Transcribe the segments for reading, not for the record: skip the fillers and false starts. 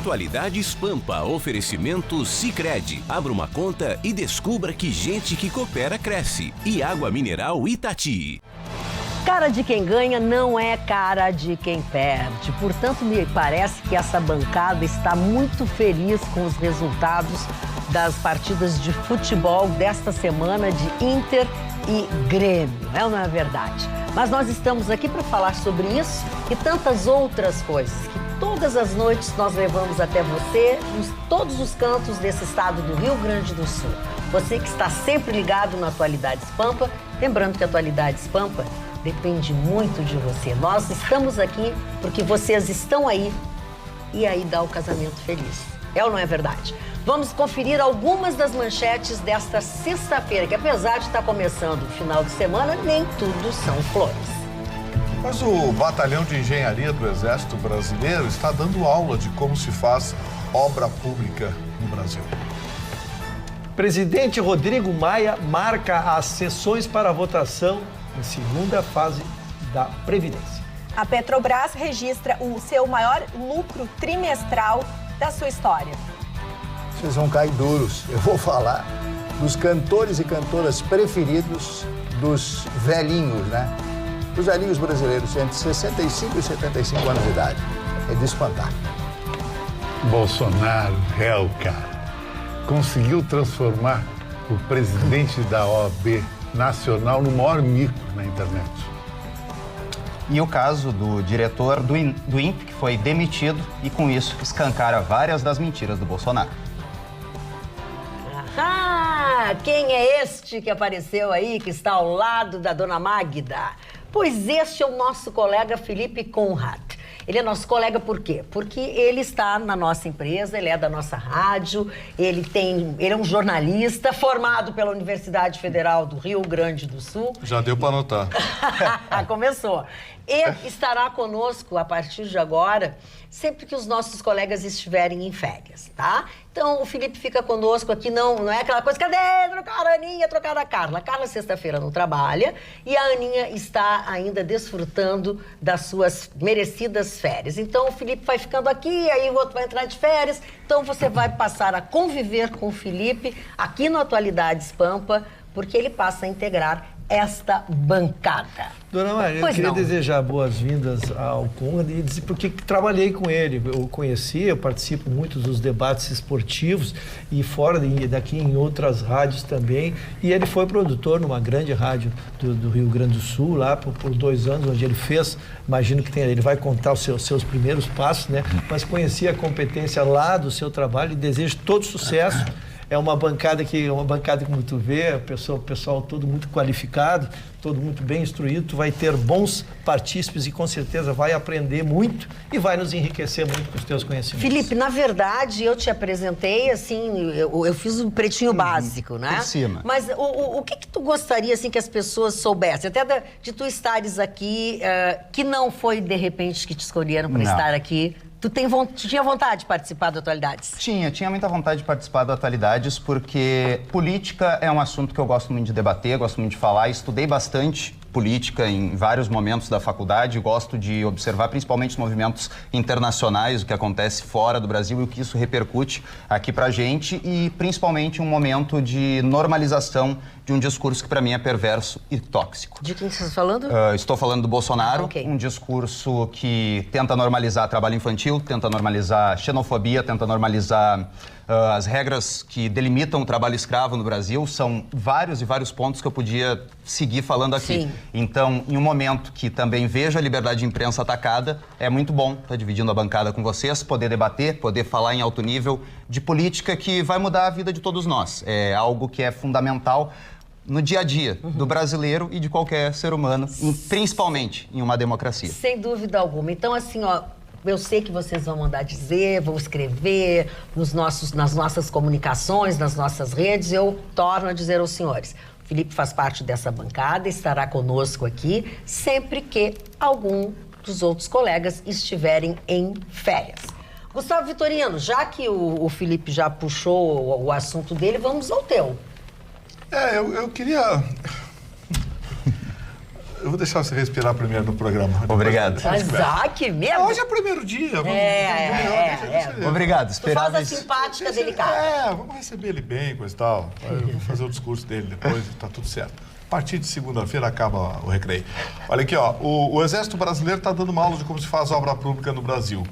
Atualidades Pampa, oferecimento Sicredi. Abra uma conta e descubra que gente que coopera cresce. E Água Mineral Itati. Cara de quem ganha não é cara de quem perde. Portanto, me parece que essa bancada está muito feliz com os resultados das partidas de futebol desta semana de Inter e Grêmio. É ou não é verdade? Mas nós estamos aqui para falar sobre isso e tantas outras coisas que todas as noites nós levamos até você em todos os cantos desse estado do Rio Grande do Sul. Você que está sempre ligado no Atualidades Pampa, lembrando que Atualidades Pampa depende muito de você. Nós estamos aqui porque vocês estão aí e aí dá o casamento feliz. É ou não é verdade? Vamos conferir algumas das manchetes desta sexta-feira, que apesar de estar começando o final de semana, nem tudo são flores. Mas o Batalhão de Engenharia do Exército Brasileiro está dando aula de como se faz obra pública no Brasil. Presidente Rodrigo Maia marca as sessões para votação em segunda fase da Previdência. A Petrobras registra o seu maior lucro trimestral da sua história. Vocês vão cair duros. Eu vou falar dos cantores e cantoras preferidos dos velhinhos, né? Os velhinhos brasileiros entre 65 e 75 anos de idade. É de espantar. Bolsonaro, réu, cara, conseguiu transformar o presidente da OAB Nacional no maior mico na internet. E o caso do diretor do INPE, que foi demitido e, com isso, escancara várias das mentiras do Bolsonaro. Ah, quem é este que apareceu aí, que está ao lado da dona Magda? Pois este é o nosso colega Felipe Conrad. Ele é nosso colega por quê? Porque ele está na nossa empresa, ele é da nossa rádio, ele é um jornalista formado pela Universidade Federal do Rio Grande do Sul. Já deu para anotar. Começou. E estará conosco a partir de agora, sempre que os nossos colegas estiverem em férias, tá? Então, o Felipe fica conosco aqui, não é aquela coisa, cadê trocar a Aninha, trocar a Carla? A Carla, sexta-feira, não trabalha e a Aninha está ainda desfrutando das suas merecidas férias. Então, o Felipe vai ficando aqui, aí o outro vai entrar de férias. Então, você vai passar a conviver com o Felipe aqui no Atualidades Pampa, porque ele passa a integrar esta bancada. Dona Maria, eu queria desejar boas-vindas ao Conrad e dizer porque trabalhei com ele. Eu conheci, eu participo muito dos debates esportivos e fora daqui em outras rádios também. E ele foi produtor numa grande rádio do Rio Grande do Sul, lá por 2 anos, onde ele fez, imagino que ele vai contar os seus primeiros passos, né? Mas conheci a competência lá do seu trabalho e desejo todo sucesso. É uma bancada como tu vê, o pessoal todo muito qualificado, todo muito bem instruído. Tu vai ter bons partícipes e com certeza vai aprender muito e vai nos enriquecer muito com os teus conhecimentos. Felipe, na verdade, eu te apresentei, assim, eu fiz um pretinho básico, né? Por cima. Mas o que tu gostaria, assim, que as pessoas soubessem? Até de tu estares aqui, que não foi, de repente, que te escolheram para estar aqui. Tu tinha vontade de participar do Atualidades? Tinha muita vontade de participar do Atualidades, porque política é um assunto que eu gosto muito de debater, gosto muito de falar, estudei bastante política em vários momentos da faculdade, gosto de observar principalmente os movimentos internacionais, o que acontece fora do Brasil e o que isso repercute aqui pra gente e principalmente um momento de normalização de um discurso que para mim é perverso e tóxico. De quem você está falando? Estou falando do Bolsonaro, Okay. Um discurso que tenta normalizar trabalho infantil, tenta normalizar xenofobia, tenta normalizar as regras que delimitam o trabalho escravo no Brasil. São vários e vários pontos que eu podia seguir falando aqui. Sim. Então, em um momento que também vejo a liberdade de imprensa atacada, é muito bom estar dividindo a bancada com vocês, poder debater, poder falar em alto nível de política que vai mudar a vida de todos nós. É algo que é fundamental no dia a dia do brasileiro e de qualquer ser humano, principalmente em uma democracia. Sem dúvida alguma. Então, assim, eu sei que vocês vão mandar dizer, vão escrever nas nossas comunicações, nas nossas redes. Eu torno a dizer aos senhores, o Felipe faz parte dessa bancada, estará conosco aqui sempre que algum dos outros colegas estiverem em férias. Gustavo Vitorino, já que o Felipe já puxou o assunto dele, vamos ao teu. Eu queria Eu vou deixar você respirar primeiro no programa. Obrigado. Que merda. Hoje é o primeiro dia. Obrigado. Tu faz a simpática delicada. Vamos receber ele bem, coisa e tal. Eu vou fazer o discurso dele depois, tá tudo certo. A partir de segunda-feira acaba o recreio. Olha aqui, ó. O Exército Brasileiro está dando uma aula de como se faz obra pública no Brasil.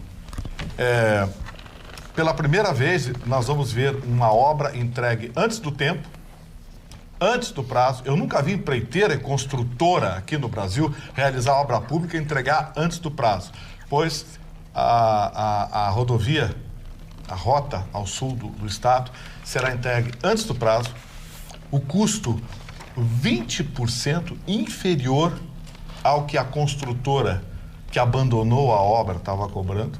Pela primeira vez, nós vamos ver uma obra entregue antes do tempo, antes do prazo. Eu nunca vi empreiteira e construtora aqui no Brasil realizar obra pública e entregar antes do prazo, pois a rodovia, a rota ao sul do estado, será entregue antes do prazo, o custo 20% inferior ao que a construtora que abandonou a obra estava cobrando.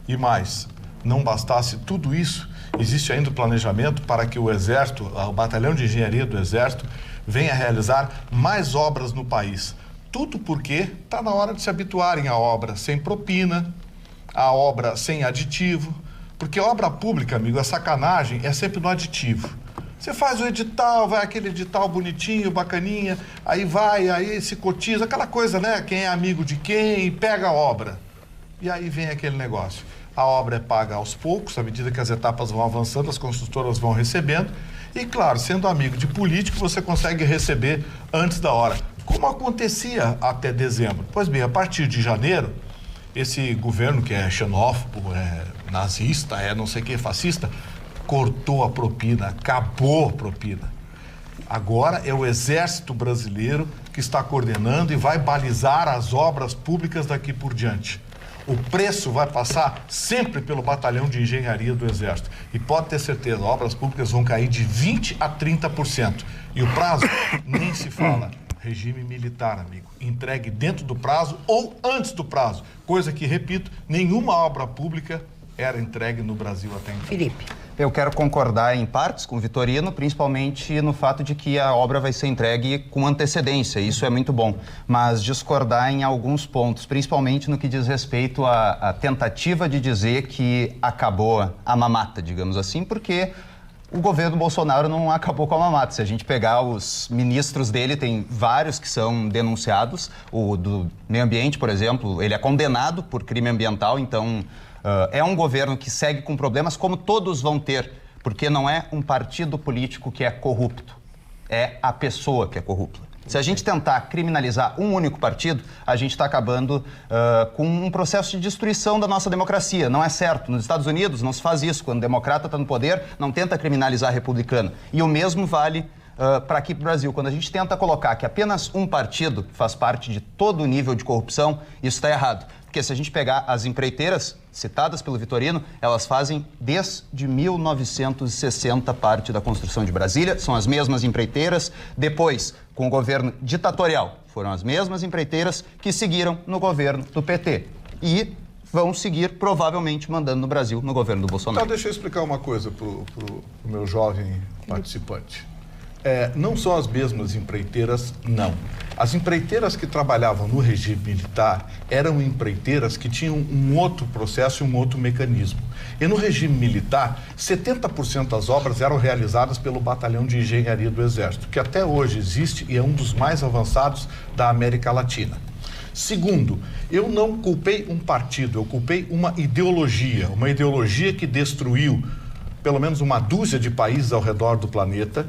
E mais, não bastasse tudo isso, existe ainda o planejamento para que o Exército, o Batalhão de Engenharia do Exército, venha realizar mais obras no país. Tudo porque está na hora de se habituarem à obra sem propina, à obra sem aditivo, porque a obra pública, amigo, a sacanagem é sempre no aditivo. Você faz o edital, vai aquele edital bonitinho, bacaninha, aí se cotiza, aquela coisa, né? Quem é amigo de quem e pega a obra. E aí vem aquele negócio. A obra é paga aos poucos, à medida que as etapas vão avançando, as construtoras vão recebendo. E, claro, sendo amigo de político, você consegue receber antes da hora, como acontecia até dezembro. Pois bem, a partir de janeiro, esse governo que é xenófobo, é nazista, é não sei o que, fascista, cortou a propina, acabou a propina. Agora é o Exército Brasileiro que está coordenando e vai balizar as obras públicas daqui por diante. O preço vai passar sempre pelo Batalhão de Engenharia do Exército. E pode ter certeza, obras públicas vão cair de 20% a 30%. E o prazo nem se fala. Regime militar, amigo. Entregue dentro do prazo ou antes do prazo. Coisa que, repito, nenhuma obra pública era entregue no Brasil até então. Felipe. Eu quero concordar em partes com o Vitorino, principalmente no fato de que a obra vai ser entregue com antecedência, isso é muito bom, mas discordar em alguns pontos, principalmente no que diz respeito à tentativa de dizer que acabou a mamata, digamos assim, porque o governo Bolsonaro não acabou com a mamata. Se a gente pegar os ministros dele, tem vários que são denunciados, o do meio ambiente, por exemplo, ele é condenado por crime ambiental, então... é um governo que segue com problemas, como todos vão ter, porque não é um partido político que é corrupto, é a pessoa que é corrupta. Se a gente tentar criminalizar um único partido, a gente está acabando com um processo de destruição da nossa democracia. Não é certo. Nos Estados Unidos não se faz isso. Quando o democrata está no poder, não tenta criminalizar a republicana. E o mesmo vale para aqui para o Brasil. Quando a gente tenta colocar que apenas um partido faz parte de todo o nível de corrupção, isso está errado. Porque se a gente pegar as empreiteiras citadas pelo Vitorino, elas fazem desde 1960 parte da construção de Brasília, são as mesmas empreiteiras. Depois, com o governo ditatorial, foram as mesmas empreiteiras que seguiram no governo do PT. E vão seguir, provavelmente, mandando no Brasil, no governo do Bolsonaro. Então, deixa eu explicar uma coisa pro meu jovem participante. Não são as mesmas empreiteiras, não. As empreiteiras que trabalhavam no regime militar eram empreiteiras que tinham um outro processo e um outro mecanismo. E no regime militar, 70% das obras eram realizadas pelo Batalhão de Engenharia do Exército, que até hoje existe e é um dos mais avançados da América Latina. Segundo, eu não culpei um partido, eu culpei uma ideologia que destruiu pelo menos uma dúzia de países ao redor do planeta,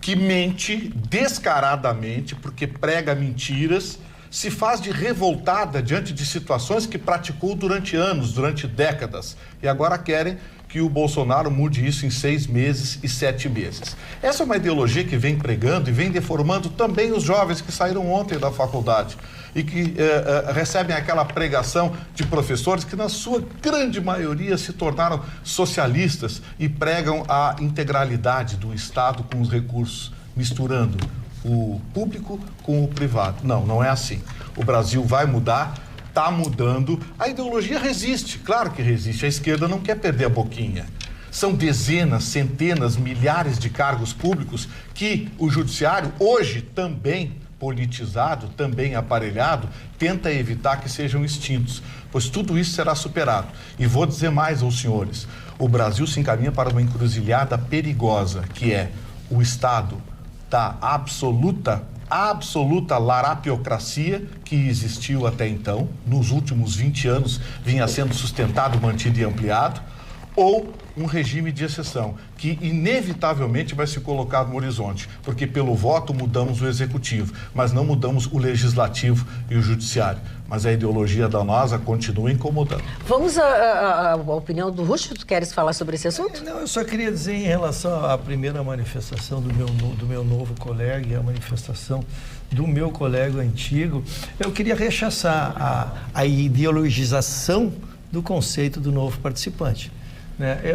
que mente descaradamente, porque prega mentiras, se faz de revoltada diante de situações que praticou durante anos, durante décadas. E agora querem que o Bolsonaro mude isso em 6 meses e 7 meses. Essa é uma ideologia que vem pregando e vem deformando também os jovens que saíram ontem da faculdade e que recebem aquela pregação de professores que, na sua grande maioria, se tornaram socialistas e pregam a integralidade do Estado com os recursos, misturando o público com o privado. Não é assim. O Brasil vai mudar, está mudando. A ideologia resiste, claro que resiste. A esquerda não quer perder a boquinha. São dezenas, centenas, milhares de cargos públicos que o judiciário, hoje também politizado, também aparelhado, tenta evitar que sejam extintos, pois tudo isso será superado. E vou dizer mais aos senhores, o Brasil se encaminha para uma encruzilhada perigosa, que é o Estado da absoluta absoluta larapiocracia que existiu até então, nos últimos 20 anos vinha sendo sustentado, mantido e ampliado, ou um regime de exceção, que inevitavelmente vai se colocar no horizonte, porque pelo voto mudamos o executivo, mas não mudamos o legislativo e o judiciário. Mas a ideologia danosa continua incomodando. Vamos à opinião do Rucho. Tu queres falar sobre esse assunto? Não, eu só queria dizer em relação à primeira manifestação do meu novo colega e a manifestação do meu colega antigo, eu queria rechaçar a ideologização do conceito do novo participante.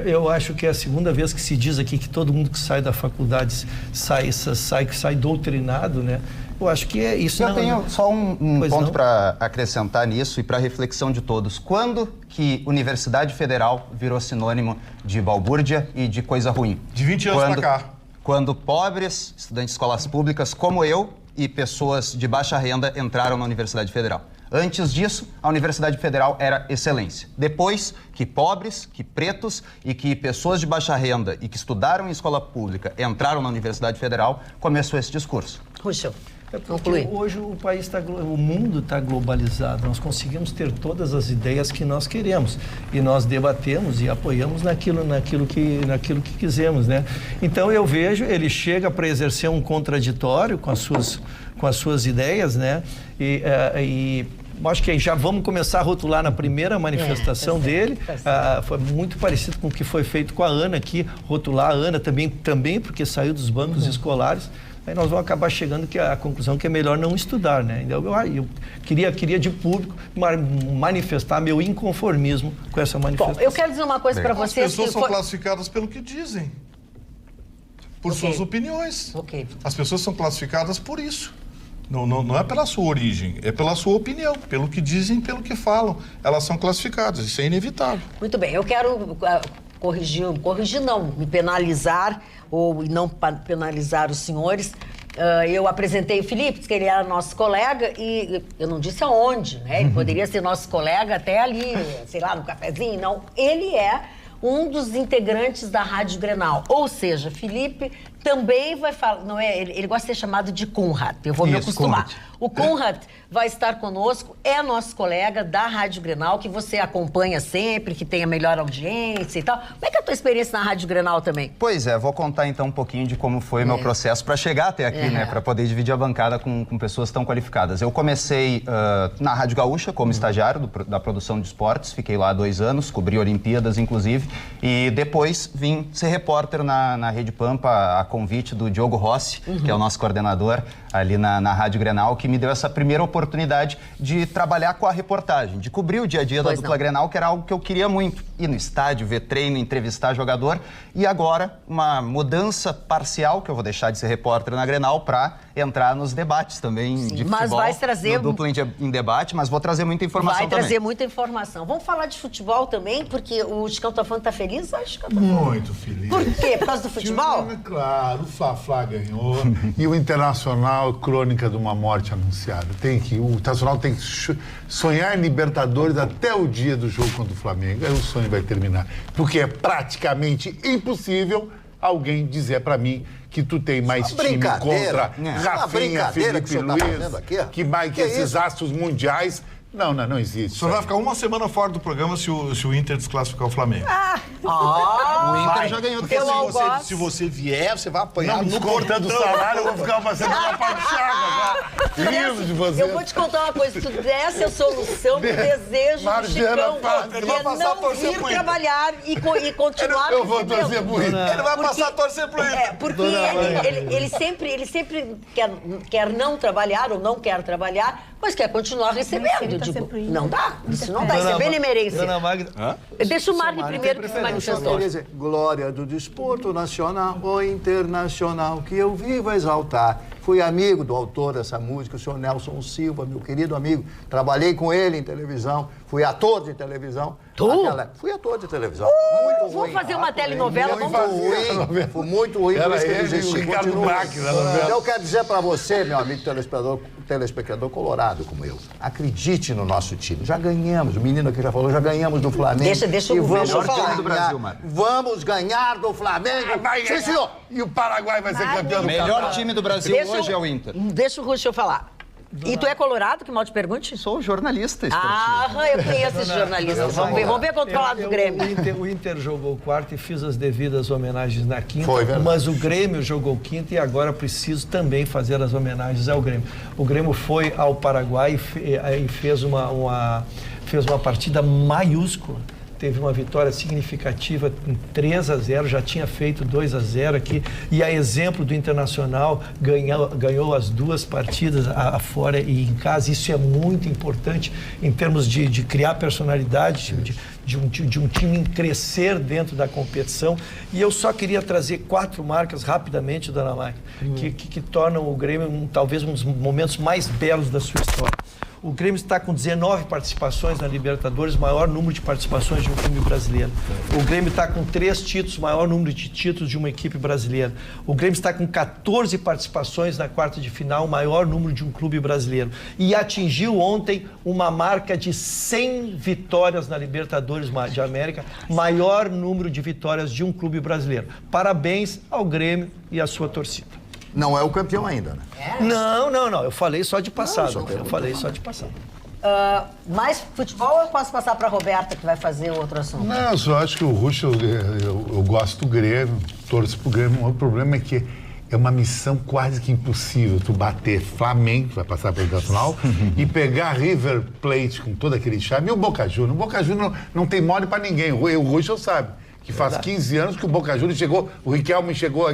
Eu acho que é a segunda vez que se diz aqui que todo mundo que sai da faculdade sai doutrinado, né? Eu acho que é isso. Eu tenho só um ponto para acrescentar nisso e para reflexão de todos. Quando que Universidade Federal virou sinônimo de balbúrdia e de coisa ruim? De 20 anos para cá. Quando pobres, estudantes de escolas públicas como eu e pessoas de baixa renda entraram na Universidade Federal. Antes disso, a Universidade Federal era excelência. Depois que pobres, que pretos e que pessoas de baixa renda e que estudaram em escola pública entraram na Universidade Federal, começou esse discurso. Russo, porque hoje o mundo está globalizado. Nós conseguimos ter todas as ideias que nós queremos e nós debatemos e apoiamos naquilo que quisemos, né? Então eu vejo, ele chega para exercer um contraditório com as suas ideias, né? E acho que já vamos começar a rotular na primeira manifestação dele. Foi muito parecido com o que foi feito com a Ana aqui, rotular a Ana também porque saiu dos bancos escolares. Aí nós vamos acabar chegando à conclusão que é melhor não estudar, né? Eu queria de público manifestar meu inconformismo com essa manifestação. Bom, eu quero dizer uma coisa para vocês. As pessoas são classificadas pelo que dizem, por suas opiniões. As pessoas são classificadas por isso. Não é pela sua origem, é pela sua opinião, pelo que dizem, pelo que falam. Elas são classificadas, isso é inevitável. Muito bem, eu quero corrigir não, me penalizar ou não penalizar os senhores. Eu apresentei o Felipe, que ele era nosso colega e eu não disse aonde, né? Ele poderia ser nosso colega até ali, sei lá, no cafezinho, não. Ele é um dos integrantes da Rádio Grenal, ou seja, Felipe também vai falar, não é? Ele gosta de ser chamado de Conrad, eu vou me acostumar. O Conrad vai estar conosco, é nosso colega da Rádio Grenal, que você acompanha sempre, que tem a melhor audiência e tal. Como é que é a tua experiência na Rádio Grenal também? Pois é, vou contar então um pouquinho de como foi o meu processo para chegar até aqui, né? Para poder dividir a bancada com pessoas tão qualificadas. Eu comecei na Rádio Gaúcha como estagiário da produção de esportes, fiquei lá 2 anos, cobri Olimpíadas inclusive, e depois vim ser repórter na Rede Pampa, a convite do Diogo Rossi, que é o nosso coordenador ali na Rádio Grenal, que me deu essa primeira oportunidade de trabalhar com a reportagem, de cobrir o dia a dia da dupla Grenal, que era algo que eu queria muito. Ir no estádio, ver treino, entrevistar jogador. E agora, uma mudança parcial, que eu vou deixar de ser repórter na Grenal para entrar nos debates também de futebol. Mas vai trazer... No Dupla em Debate, mas vou trazer muita informação também. Vai trazer muita informação. Vamos falar de futebol também, porque o Chicão tá falando que tá feliz? Acho que tá muito feliz. Por quê? Por causa do futebol? Claro, o Fla-Fla ganhou. E o Internacional, crônica de uma morte anunciada. O Internacional tem que sonhar em Libertadores até o dia do jogo contra o Flamengo. Aí o sonho vai terminar. Porque é praticamente impossível alguém dizer pra mim que tu tem mais time contra Rafinha, Felipe Luiz, que esses astros mundiais. Não existe. Só vai ficar uma semana fora do programa se o Inter desclassificar o Flamengo. O Inter já ganhou do Flamengo. Se você vier, você vai apanhar no cortando o salário, eu vou ficar uma semana para lindo de você. Eu vou te contar uma coisa. Se tu desse a solução pro desejo do Chicão, que é não vir trabalhar e continuar... Eu vou torcer pro Inter. Ele vai passar a torcer pro Inter. Porque ele sempre quer não trabalhar ou não quer trabalhar, mas quer continuar recebendo. Não dá, isso não dá, isso é benemerência. Dona Magda. Deixa o Marne primeiro que se manifestou. Glória do desporto nacional ou internacional, que eu vivo exaltar. Fui amigo do autor dessa música, o senhor Nelson Silva, meu querido amigo. Trabalhei com ele em televisão, fui ator de televisão. Fui ator de televisão. Muito ruim. Vamos fazer uma telenovela. Foi muito ruim, por isso que ele desistiu. Eu quero dizer para você, meu amigo telespectador, telespectador colorado como eu, acredite no nosso time. Já ganhamos, o menino aqui já falou, já ganhamos do Flamengo. Deixa o melhor time do Brasil, Marcos. Vamos ganhar do Flamengo. Sim, senhor. E o Paraguai vai ser campeão O do melhor time do Brasil hoje é o Inter. Deixa o Russo falar. E tu é colorado, que mal te pergunte? Sou jornalista esportivo. Eu conheço esse jornalista. Vamos ver quando falar do Grêmio. O Inter jogou quarta e fiz as devidas homenagens na quinta. Foi verdade. Mas o Grêmio jogou quinta e agora preciso também fazer as homenagens ao Grêmio. O Grêmio foi ao Paraguai e fez uma partida maiúscula. Teve uma vitória significativa em 3-0, já tinha feito 2-0 aqui. E a exemplo do Internacional, ganhou as duas partidas fora e em casa. Isso é muito importante em termos de criar personalidade, de um time crescer dentro da competição. E eu só queria trazer 4 marcas rapidamente, dona Mike, que tornam o Grêmio talvez um dos momentos mais belos da sua história. O Grêmio está com 19 participações na Libertadores, maior número de participações de um time brasileiro. O Grêmio está com 3 títulos, maior número de títulos de uma equipe brasileira. O Grêmio está com 14 participações na quarta de final, maior número de um clube brasileiro. E atingiu ontem uma marca de 100 vitórias na Libertadores de América, maior número de vitórias de um clube brasileiro. Parabéns ao Grêmio e à sua torcida. Não é o campeão ainda, né? Não. Eu falei só de passado. Mais futebol ou eu posso passar para a Roberta, que vai fazer outro assunto? Não, eu só acho que o Russo, eu gosto do Grêmio, torço pro Grêmio. O problema é que é uma missão quase que impossível tu bater Flamengo, que vai passar para o Internacional, e pegar River Plate com todo aquele charme. E o Boca Juniors. O Boca Juniors não tem mole para ninguém. O Russo sabe. Que faz 15 anos que o Boca Juniors chegou, o Riquelme chegou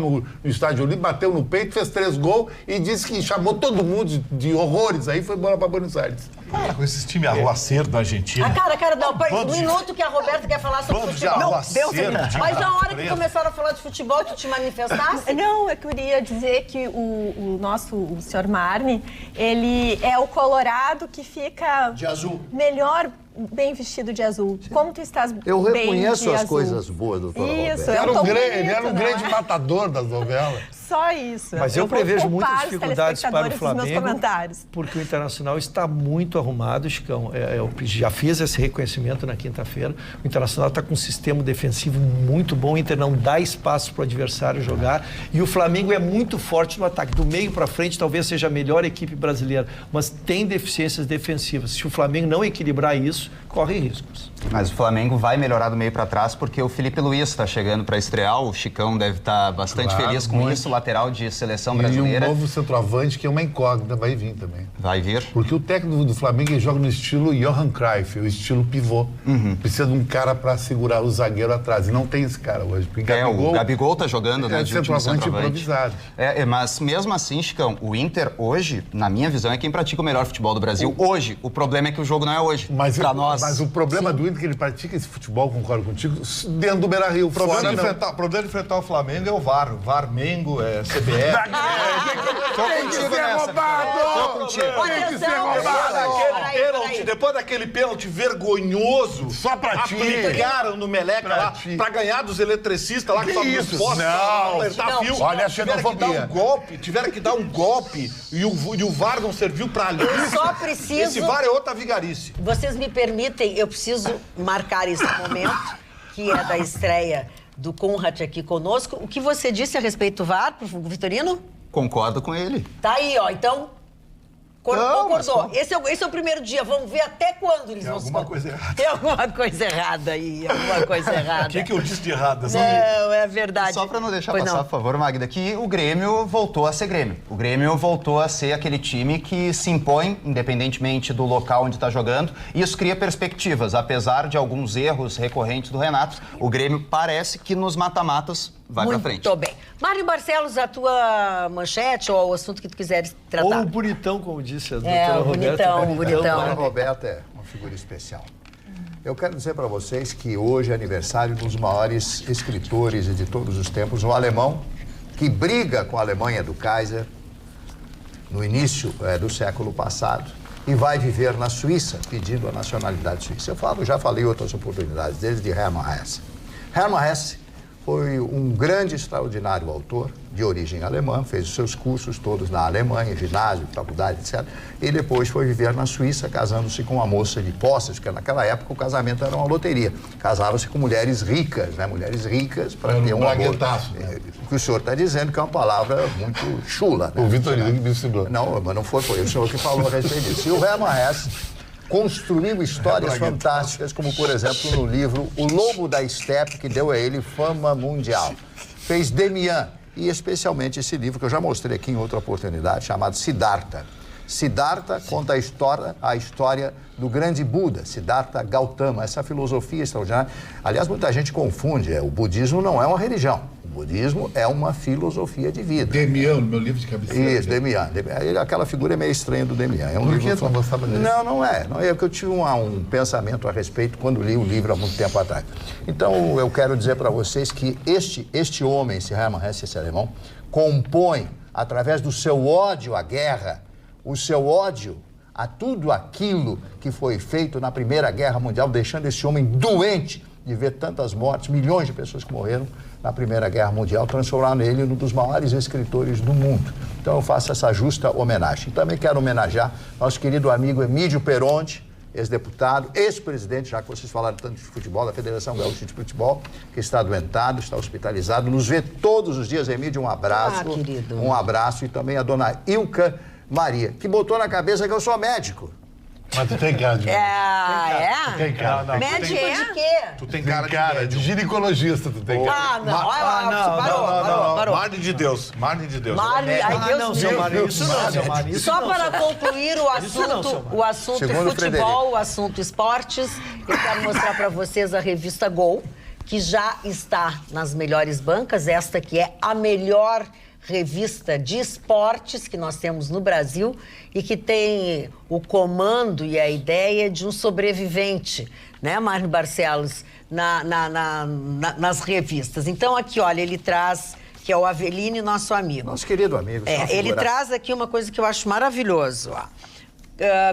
no estádio ali, bateu no peito, fez 3 gols e disse que chamou todo mundo de horrores, aí foi embora para Buenos Aires. Para com esses times arruaceiros da Argentina. Um minuto que a Roberta quer falar sobre futebol. Mas na hora que começaram a falar de futebol, tu te manifestasse? Não, eu queria dizer que o senhor Marne, ele é o colorado que fica... De azul. Melhor bem vestido de azul. Como tu estás Eu bem reconheço de as azul. coisas boas, doutora Isso, Roberta. Ele era um grande matador das novelas. Só isso. Mas eu prevejo muitas poupar os dificuldades para o telespectadores dos meus Flamengo, comentários. porque o Internacional está muito arrumado, Chicão. Eu já fiz esse reconhecimento na quinta-feira. O Internacional está com um sistema defensivo muito bom. O Inter não dá espaço para o adversário jogar. E o Flamengo é muito forte no ataque. Do meio para frente, talvez seja a melhor equipe brasileira, mas tem deficiências defensivas. Se o Flamengo não equilibrar isso, corre riscos. Mas o Flamengo vai melhorar do meio para trás porque o Felipe Luiz está chegando para estrear. O Chicão deve estar bastante feliz com isso. Lateral de seleção brasileira. E um novo centroavante que é uma incógnita, vai vir também. Vai vir. Porque o técnico do Flamengo ele joga no estilo Johan Cruyff, o estilo pivô. Precisa de um cara para segurar o zagueiro atrás. E não tem esse cara hoje. O Gabigol tá jogando, né? É centroavante improvisado. Mas mesmo assim, Chicão, o Inter hoje, na minha visão, é quem pratica o melhor futebol do Brasil. Hoje. O problema é que o jogo não é hoje. Para nós. Mas o problema do Inter é que ele pratica esse futebol, concordo contigo, dentro do Beira-Rio. O problema de enfrentar o Flamengo é o VAR. O VAR-Mengo, CBF. Tem que ser roubado! Tem que ser roubado! Depois daquele pênalti vergonhoso, só pra ti. Aplicaram no Meleca lá pra ganhar dos eletricistas lá que estavam nos postos. Apertar fio. Olha a xenofobia. Tiveram que dar um golpe e o VAR não serviu pra ali. Só preciso... Esse VAR é outra vigarice. Vocês me permitem, eu preciso marcar esse momento, que é da estreia do Conrad aqui conosco. O que você disse a respeito do VAR, pro Vitorino? Concordo com ele. Tá aí, ó. Então, concordou. Esse é o primeiro dia. Vamos ver até quando eles vão se... Tem alguma coisa errada aí. Alguma coisa errada. O que eu disse de errado? Não, é verdade. Só para não deixar passar, por favor, Magda, que o Grêmio voltou a ser Grêmio. O Grêmio voltou a ser aquele time que se impõe, independentemente do local onde está jogando. E isso cria perspectivas. Apesar de alguns erros recorrentes do Renato, o Grêmio parece que nos mata-matas vai pra frente. Muito bem. Mário Barcelos, a tua manchete ou o assunto que tu quiseres tratar? Ou o bonitão, como disse a doutora Roberta. Bonitão. A Roberta é uma figura especial. Eu quero dizer para vocês que hoje é aniversário dos maiores escritores de todos os tempos, um alemão que briga com a Alemanha do Kaiser no início do século passado e vai viver na Suíça pedindo a nacionalidade suíça. Já falei em outras oportunidades, desde Hermann Hesse. Hermann Hesse foi um grande, extraordinário autor, de origem alemã, fez os seus cursos todos na Alemanha, ginásio, faculdade, etc. E depois foi viver na Suíça, casando-se com uma moça de posses, porque naquela época o casamento era uma loteria. Casavam-se com mulheres ricas, né? Mulheres ricas para ter um amor. Né? O que o senhor está dizendo que é uma palavra muito chula, né? O Vitorino que me ensinou. Não, mas não foi o senhor que falou a respeito disso. E o Hermann Hesse construiu histórias fantásticas, como, por exemplo, no livro O Lobo da Estepe, que deu a ele fama mundial. Fez Demian, e especialmente esse livro que eu já mostrei aqui em outra oportunidade, chamado Siddhartha. Siddhartha conta a história do grande Buda, Siddhartha Gautama, essa filosofia extraordinária. Aliás, muita gente confunde, o budismo não é uma religião, o budismo é uma filosofia de vida. Demian, no meu livro de cabeceira. Isso, Demian. Aquela figura é meio estranha do Demian. É um Por que livro... tu não gostava dele? Não é. Não é que eu tive um pensamento a respeito quando li o livro há muito tempo atrás. Então, eu quero dizer para vocês que este homem, esse Hermann Hesse, esse alemão, compõe, através do seu ódio à guerra, o seu ódio a tudo aquilo que foi feito na Primeira Guerra Mundial, deixando esse homem doente de ver tantas mortes, milhões de pessoas que morreram na Primeira Guerra Mundial, transformando ele num dos maiores escritores do mundo. Então eu faço essa justa homenagem. Também quero homenagear nosso querido amigo Emílio Peronte, ex-deputado, ex-presidente, já que vocês falaram tanto de futebol, da Federação Gaúcha de Futebol, que está adoentado, está hospitalizado, nos vê todos os dias. Emílio, um abraço. Querido. Um abraço. E também a dona Ilka Maria, que botou na cabeça que eu sou médico. Mas tu tem cara de médico. É? Tem cara. Não, Médico de quê? Tu tem Tem cara cara de de médium. ginecologista, tu tem cara. Ah, não. Parou. Marne de Deus. Marne de Deus. Marne, ai, Deus não, me seu livre. Mário, isso não, seu Mário. Isso Só não, para seu Mário. concluir o assunto Segundo futebol, o assunto esportes, eu quero mostrar para vocês a revista Gol, que já está nas melhores bancas, esta que é a melhor revista de esportes que nós temos no Brasil e que tem o comando e a ideia de um sobrevivente, né, Marne Barcelos, nas revistas. Então, aqui, olha, ele traz, que é o Aveline, nosso amigo. Nosso querido amigo. Ele traz aqui uma coisa que eu acho maravilhoso, ó.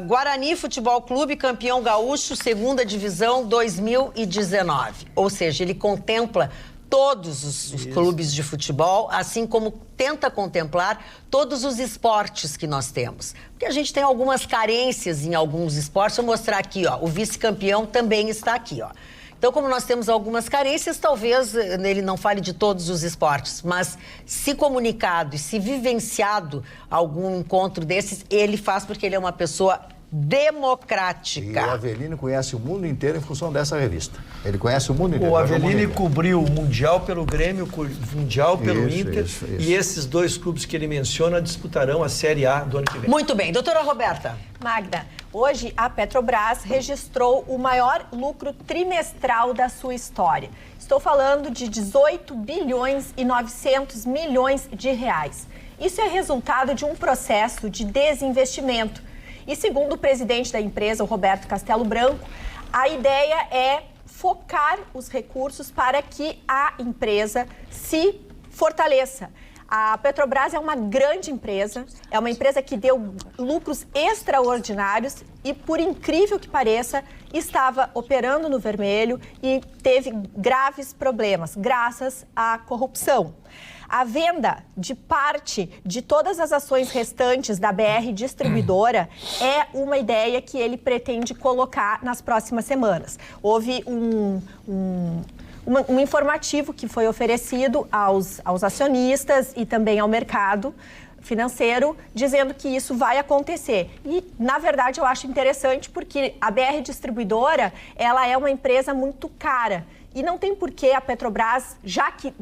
Guarani Futebol Clube, campeão gaúcho, segunda divisão 2019. Ou seja, ele contempla todos os clubes de futebol, assim como tenta contemplar todos os esportes que nós temos. Porque a gente tem algumas carências em alguns esportes. Vou mostrar aqui, ó, o vice-campeão também está aqui, ó. Então, como nós temos algumas carências, talvez ele não fale de todos os esportes, mas se comunicado e se vivenciado algum encontro desses, ele faz porque ele é uma pessoa democrática. E o Avelino conhece o mundo inteiro em função dessa revista. Ele conhece o mundo inteiro. O Avelino cobriu o Mundial pelo Grêmio, o Mundial pelo Inter. Isso. E esses dois clubes que ele menciona disputarão a Série A do ano que vem. Muito bem. Doutora Roberta. Magda, hoje a Petrobras registrou o maior lucro trimestral da sua história. Estou falando de 18 bilhões e 900 milhões de reais. Isso é resultado de um processo de desinvestimento. E segundo o presidente da empresa, o Roberto Castelo Branco, a ideia é focar os recursos para que a empresa se fortaleça. A Petrobras é uma grande empresa, é uma empresa que deu lucros extraordinários e, por incrível que pareça, estava operando no vermelho e teve graves problemas, graças à corrupção. A venda de parte de todas as ações restantes da BR Distribuidora é uma ideia que ele pretende colocar nas próximas semanas. Houve um informativo que foi oferecido aos acionistas e também ao mercado financeiro, dizendo que isso vai acontecer. E, na verdade, eu acho interessante porque a BR Distribuidora, ela é uma empresa muito cara. E não tem por que a Petrobras, já que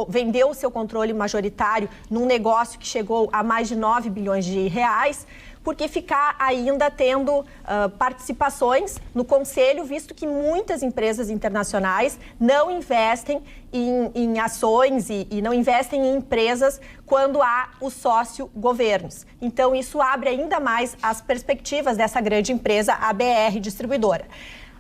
vendeu o seu controle majoritário num negócio que chegou a mais de 9 bilhões de reais, porque ficar ainda tendo participações no conselho, visto que muitas empresas internacionais não investem em ações e não investem em empresas quando há o sócio governos. Então, isso abre ainda mais as perspectivas dessa grande empresa, a BR Distribuidora.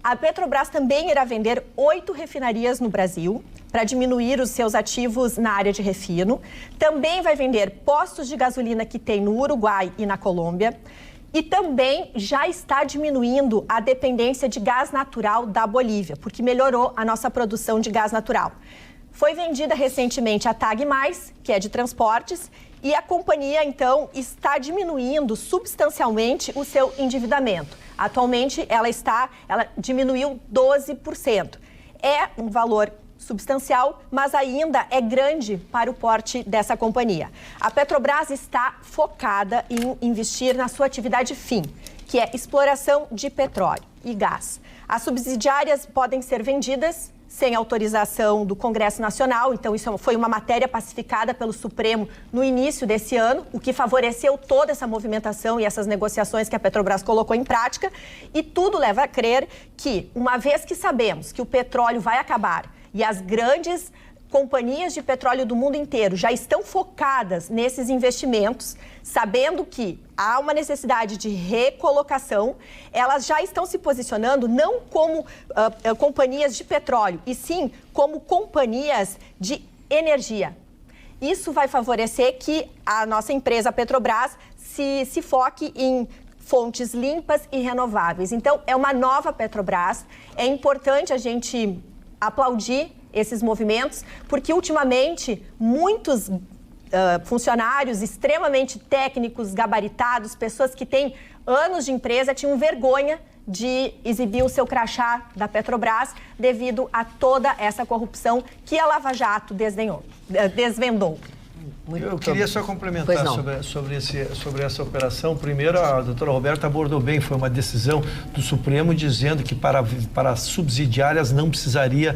A Petrobras também irá vender 8 refinarias no Brasil para diminuir os seus ativos na área de refino. Também vai vender postos de gasolina que tem no Uruguai e na Colômbia. E também já está diminuindo a dependência de gás natural da Bolívia, porque melhorou a nossa produção de gás natural. Foi vendida recentemente a TAG+, que é de transportes, e a companhia, então, está diminuindo substancialmente o seu endividamento. Atualmente, ela diminuiu 12%. É um valor substancial, mas ainda é grande para o porte dessa companhia. A Petrobras está focada em investir na sua atividade fim, que é exploração de petróleo e gás. As subsidiárias podem ser vendidas sem autorização do Congresso Nacional, então isso foi uma matéria pacificada pelo Supremo no início desse ano, o que favoreceu toda essa movimentação e essas negociações que a Petrobras colocou em prática, e tudo leva a crer que, uma vez que sabemos que o petróleo vai acabar e as grandes companhias de petróleo do mundo inteiro já estão focadas nesses investimentos, sabendo que há uma necessidade de recolocação, elas já estão se posicionando não como companhias de petróleo, e sim como companhias de energia. Isso vai favorecer que a nossa empresa Petrobras se foque em fontes limpas e renováveis. Então, é uma nova Petrobras. É importante a gente aplaudir esses movimentos, porque ultimamente muitos funcionários extremamente técnicos, gabaritados, pessoas que têm anos de empresa, tinham vergonha de exibir o seu crachá da Petrobras devido a toda essa corrupção que a Lava Jato desvendou. Eu queria só complementar sobre essa operação. Primeiro, a doutora Roberta abordou bem, foi uma decisão do Supremo dizendo que para subsidiárias não precisaria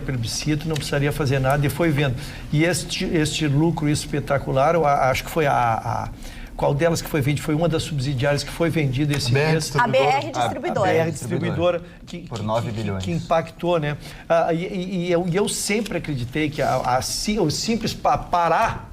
plebiscito, não precisaria fazer nada, e foi vendo. E este lucro espetacular, eu acho que foi qual delas que foi vendida? Foi uma das subsidiárias que foi vendida esse mês. A BR Distribuidora. A BR Distribuidora. Por 9 bilhões. Que impactou, né? Eu sempre acreditei que o simples parar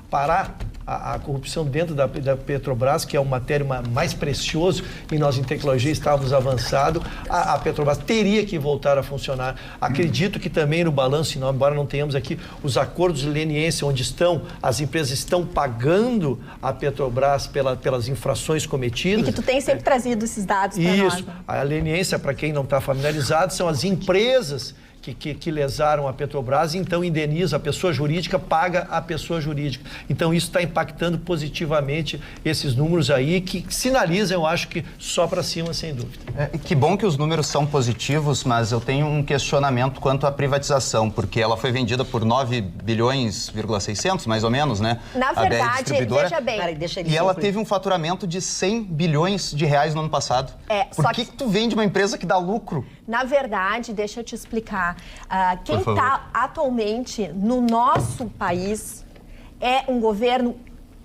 a corrupção dentro da Petrobras, que é o matéria mais precioso, e nós em tecnologia estávamos avançados, a Petrobras teria que voltar a funcionar. Acredito que também no balanço, embora não tenhamos aqui os acordos de leniência, onde as empresas estão pagando a Petrobras pelas infrações cometidas. E que tu tem sempre trazido esses dados para nós. Isso. A leniência, para quem não está familiarizado, são as empresas que lesaram a Petrobras, então indeniza a pessoa jurídica, paga a pessoa jurídica. Então isso está impactando positivamente esses números aí, que sinalizam, eu acho que só para cima, sem dúvida. Que bom que os números são positivos, mas eu tenho um questionamento quanto à privatização, porque ela foi vendida por 9 bilhões,600, mais ou menos, né? Na verdade, veja bem. E ela teve um faturamento de 100 bilhões de reais no ano passado. Por que tu vende uma empresa que dá lucro? Na verdade, deixa eu te explicar. Quem está atualmente no nosso país é um governo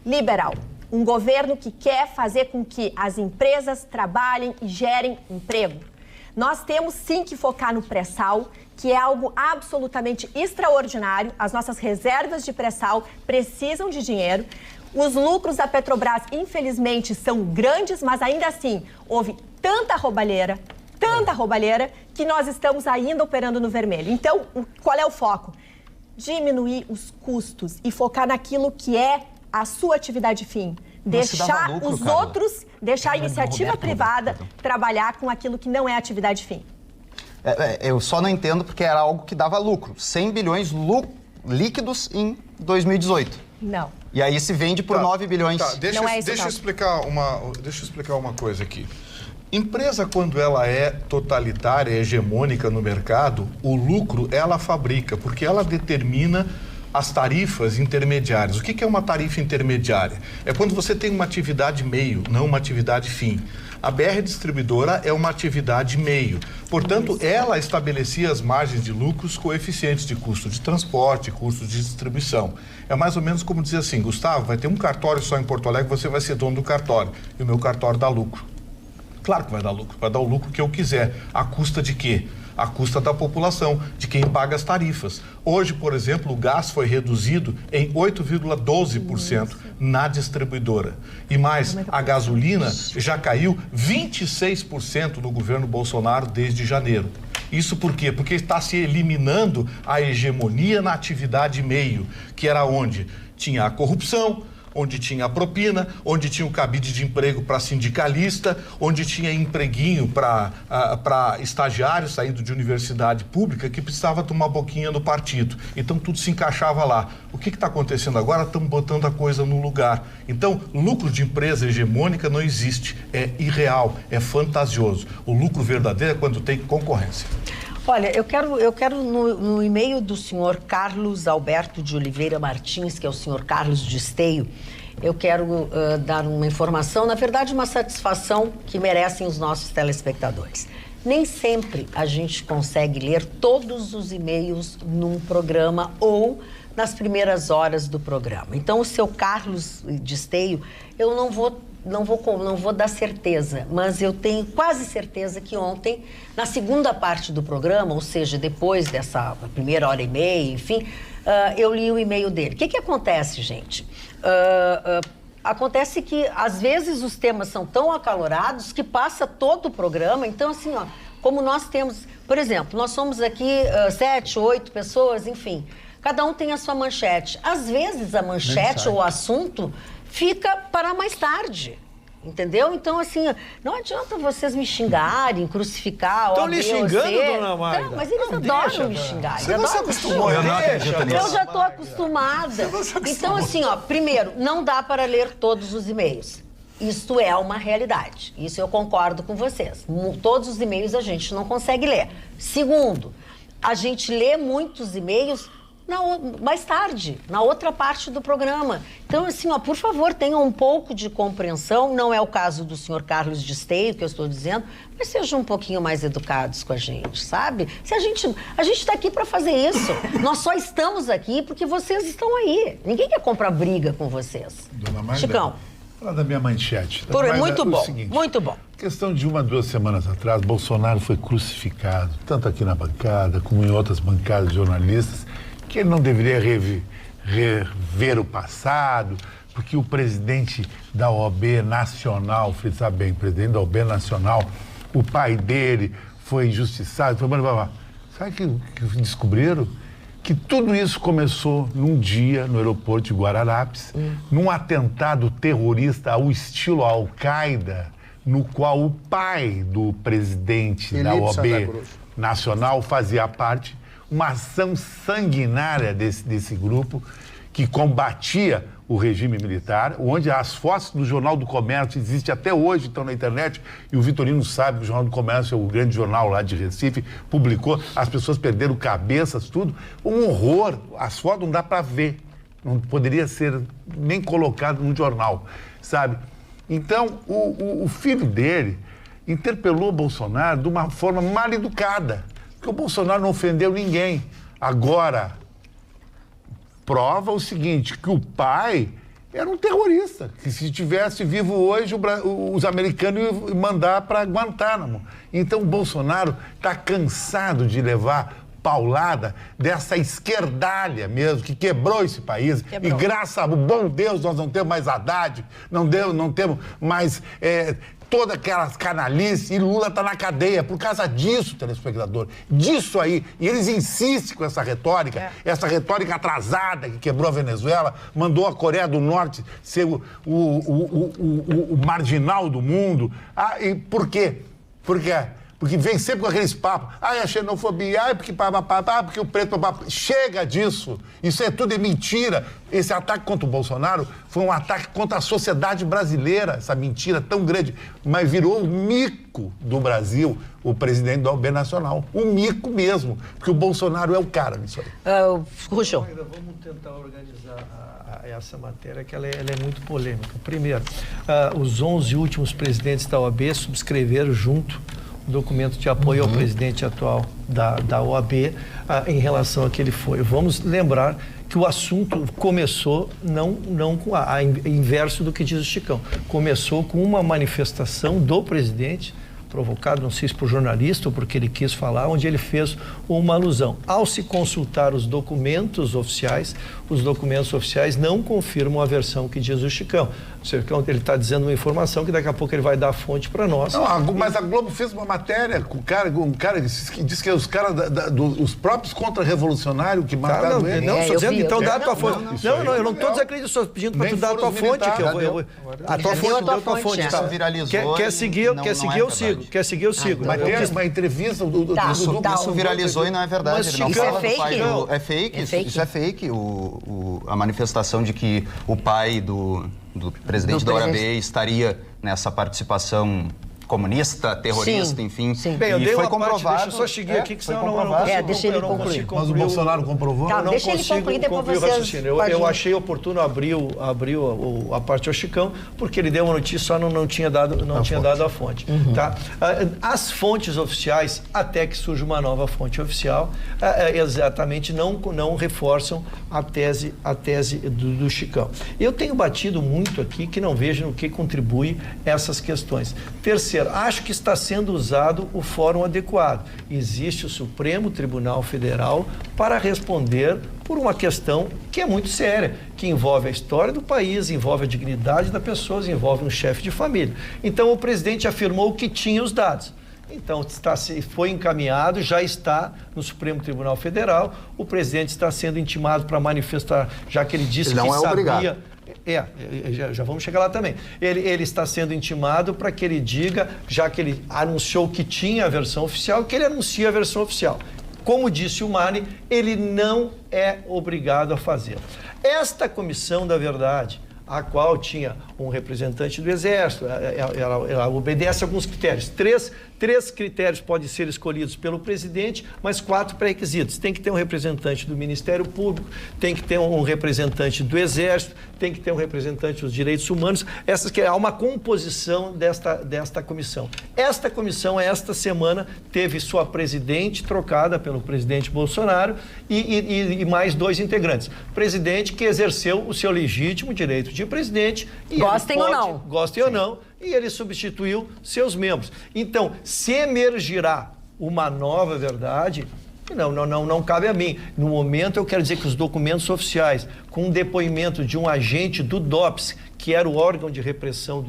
liberal. Um governo que quer fazer com que as empresas trabalhem e gerem emprego. Nós temos sim que focar no pré-sal, que é algo absolutamente extraordinário. As nossas reservas de pré-sal precisam de dinheiro. Os lucros da Petrobras, infelizmente, são grandes, mas ainda assim houve tanta roubalheira, que nós estamos ainda operando no vermelho. Então, qual é o foco? Diminuir os custos e focar naquilo que é a sua atividade fim. Deixar a iniciativa privada trabalhar com aquilo que não é atividade fim. Eu só não entendo porque era algo que dava lucro. 100 bilhões líquidos em 2018. Não. E aí se vende por 9 bilhões. Deixa eu explicar uma coisa aqui. Empresa, quando ela é totalitária, hegemônica no mercado, o lucro ela fabrica, porque ela determina as tarifas intermediárias. O que é uma tarifa intermediária? É quando você tem uma atividade meio, não uma atividade fim. A BR Distribuidora é uma atividade meio. Portanto, ela estabelecia as margens de lucros coeficientes de custo de transporte, custo de distribuição. É mais ou menos como dizer assim, Gustavo, vai ter um cartório só em Porto Alegre, você vai ser dono do cartório. E o meu cartório dá lucro. Claro que vai dar o lucro que eu quiser. À custa de quê? À custa da população, de quem paga as tarifas. Hoje, por exemplo, o gás foi reduzido em 8,12% na distribuidora. E mais, a gasolina já caiu 26% no governo Bolsonaro desde janeiro. Isso por quê? Porque está se eliminando a hegemonia na atividade meio, que era onde tinha a corrupção, onde tinha a propina, onde tinha o cabide de emprego para sindicalista, onde tinha empreguinho para estagiário saindo de universidade pública que precisava tomar boquinha no partido. Então tudo se encaixava lá. O que está acontecendo agora? Estamos botando a coisa no lugar. Então, lucro de empresa hegemônica não existe. É irreal, é fantasioso. O lucro verdadeiro é quando tem concorrência. Olha, eu quero no e-mail do senhor Carlos Alberto de Oliveira Martins, que é o senhor Carlos de Esteio, eu quero dar uma informação, na verdade uma satisfação que merecem os nossos telespectadores. Nem sempre a gente consegue ler todos os e-mails num programa ou nas primeiras horas do programa. Então, o seu Carlos de Esteio, eu não vou dar certeza, mas eu tenho quase certeza que ontem, na segunda parte do programa, ou seja, depois dessa primeira hora e meia, enfim, eu li o e-mail dele. O que acontece, gente? Acontece que, às vezes, os temas são tão acalorados que passa todo o programa. Então, assim, ó, como nós temos... Por exemplo, nós somos aqui 7, 8 pessoas, enfim. Cada um tem a sua manchete. Às vezes, a manchete ou o assunto fica para mais tarde. Entendeu? Então, assim, não adianta vocês me xingarem, crucificar... Estão lhe xingando, dona Magda? Não, mas eles adoram me xingar. Você não se acostumou, eu já estou acostumada. Então, assim, ó, primeiro, não dá para ler todos os e-mails. Isso é uma realidade. Isso eu concordo com vocês. Todos os e-mails a gente não consegue ler. Segundo, a gente lê muitos e-mails mais tarde, na outra parte do programa. Então, assim, ó, por favor, tenham um pouco de compreensão. Não é o caso do senhor Carlos de Esteio, que eu estou dizendo, mas sejam um pouquinho mais educados com a gente, sabe? Se a gente está aqui para fazer isso. Nós só estamos aqui porque vocês estão aí. Ninguém quer comprar briga com vocês. Dona Magda, Chicão. Fala da minha manchete. Muito bom, seguinte, muito bom. Questão de 1, 2 semanas atrás, Bolsonaro foi crucificado, tanto aqui na bancada como em outras bancadas de jornalistas, que ele não deveria rever o passado, porque o presidente da OAB Nacional, frisa bem, presidente da OAB Nacional, o pai dele foi injustiçado, foi... Sabe que descobriram? Que tudo isso começou num dia no aeroporto de Guararapes, num atentado terrorista ao estilo Al-Qaeda, no qual o pai do presidente da OAB Nacional fazia parte. Uma ação sanguinária desse grupo que combatia o regime militar, onde as fotos do Jornal do Comércio existem até hoje, estão na internet, e o Vitorino sabe que o Jornal do Comércio é o grande jornal lá de Recife, publicou, as pessoas perderam cabeças, tudo. Um horror, as fotos não dá para ver, não poderia ser nem colocado no jornal, sabe? Então, o filho dele interpelou o Bolsonaro de uma forma mal educada, porque o Bolsonaro não ofendeu ninguém. Agora, prova o seguinte, que o pai era um terrorista, que se estivesse vivo hoje, os americanos iam mandar para Guantánamo. Então, o Bolsonaro está cansado de levar paulada dessa esquerdalha mesmo, que quebrou esse país. E graças ao bom Deus, nós não temos mais Haddad, não temos mais... todas aquelas canalices, e Lula está na cadeia por causa disso, telespectador, disso aí. E eles insistem com essa retórica atrasada que quebrou a Venezuela, mandou a Coreia do Norte ser o marginal do mundo. E por quê? Porque vem sempre com aqueles papos. A xenofobia, porque o preto... Chega disso. Isso é tudo mentira. Esse ataque contra o Bolsonaro foi um ataque contra a sociedade brasileira, essa mentira tão grande. Mas virou o mico do Brasil, o presidente da OAB Nacional. O mico mesmo. Porque o Bolsonaro é o cara nisso aí. Ruxo. Vamos tentar organizar essa matéria, que ela é muito polêmica. Primeiro, os 11 últimos presidentes da OAB subscreveram junto o documento de apoio ao presidente atual da OAB em relação a que ele foi. Vamos lembrar que o assunto começou não com inverso do que diz o Chicão. Começou com uma manifestação do presidente, provocado, não sei se por jornalista ou porque ele quis falar, onde ele fez uma alusão. Ao se consultar os documentos oficiais não confirmam a versão que diz o Chicão. Ele está dizendo uma informação que daqui a pouco ele vai dar a fonte para nós. Não, mas a Globo fez uma matéria com um cara que diz que os caras os próprios contra-revolucionários que mataram ele. Não, estou dizendo, então dá a tua fonte. Não, eu não estou desacreditando, estou pedindo para tu dar a tua fonte. A tua fonte, deu a tua fonte. Isso viralizou. Quer seguir, eu sigo. Quer seguir, eu sigo. Mas tem uma entrevista Isso viralizou e não é verdade. Ele não isso fala é fake? do pai do... É fake, isso é fake. A manifestação de que o pai do presidente da OAB estaria nessa participação comunista, terrorista, enfim. Sim. Bem, eu dei foi uma comprovado. Parte, deixa eu só seguir aqui, que senão eu não consigo. Deixa ele concluir. Mas o Bolsonaro comprovou? Calma, deixa ele concluir, depois vocês... Eu achei oportuno abrir a parte ao Chicão, porque ele deu uma notícia, só não tinha dado a fonte. Tá? As fontes oficiais, até que surja uma nova fonte oficial, exatamente não reforçam a tese do Chicão. Eu tenho batido muito aqui que não vejo no que contribui essas questões. Terceiro, acho que está sendo usado o fórum adequado. Existe o Supremo Tribunal Federal para responder por uma questão que é muito séria, que envolve a história do país, envolve a dignidade da pessoa, envolve um chefe de família. Então, o presidente afirmou que tinha os dados. Então, foi encaminhado, já está no Supremo Tribunal Federal. O presidente está sendo intimado para manifestar, já que ele disse que sabia... Obrigado. Já vamos chegar lá também. Ele está sendo intimado para que ele diga, já que ele anunciou que tinha a versão oficial, que ele anuncie a versão oficial. Como disse o Mani, ele não é obrigado a fazer. Esta Comissão da Verdade, a qual tinha um representante do Exército, ela obedece a alguns critérios. Três critérios podem ser escolhidos pelo presidente, mas 4 pré-requisitos. Tem que ter um representante do Ministério Público, tem que ter um representante do Exército, tem que ter um representante dos direitos humanos. Há uma composição desta comissão. Esta comissão, esta semana, teve sua presidente trocada pelo presidente Bolsonaro e mais 2 integrantes. Presidente que exerceu o seu legítimo direito de presidente. Gostem ou não. Gostem ou não. E ele substituiu seus membros. Então, se emergirá uma nova verdade, não cabe a mim. No momento, eu quero dizer que os documentos oficiais, com o depoimento de um agente do DOPS, que era o órgão de repressão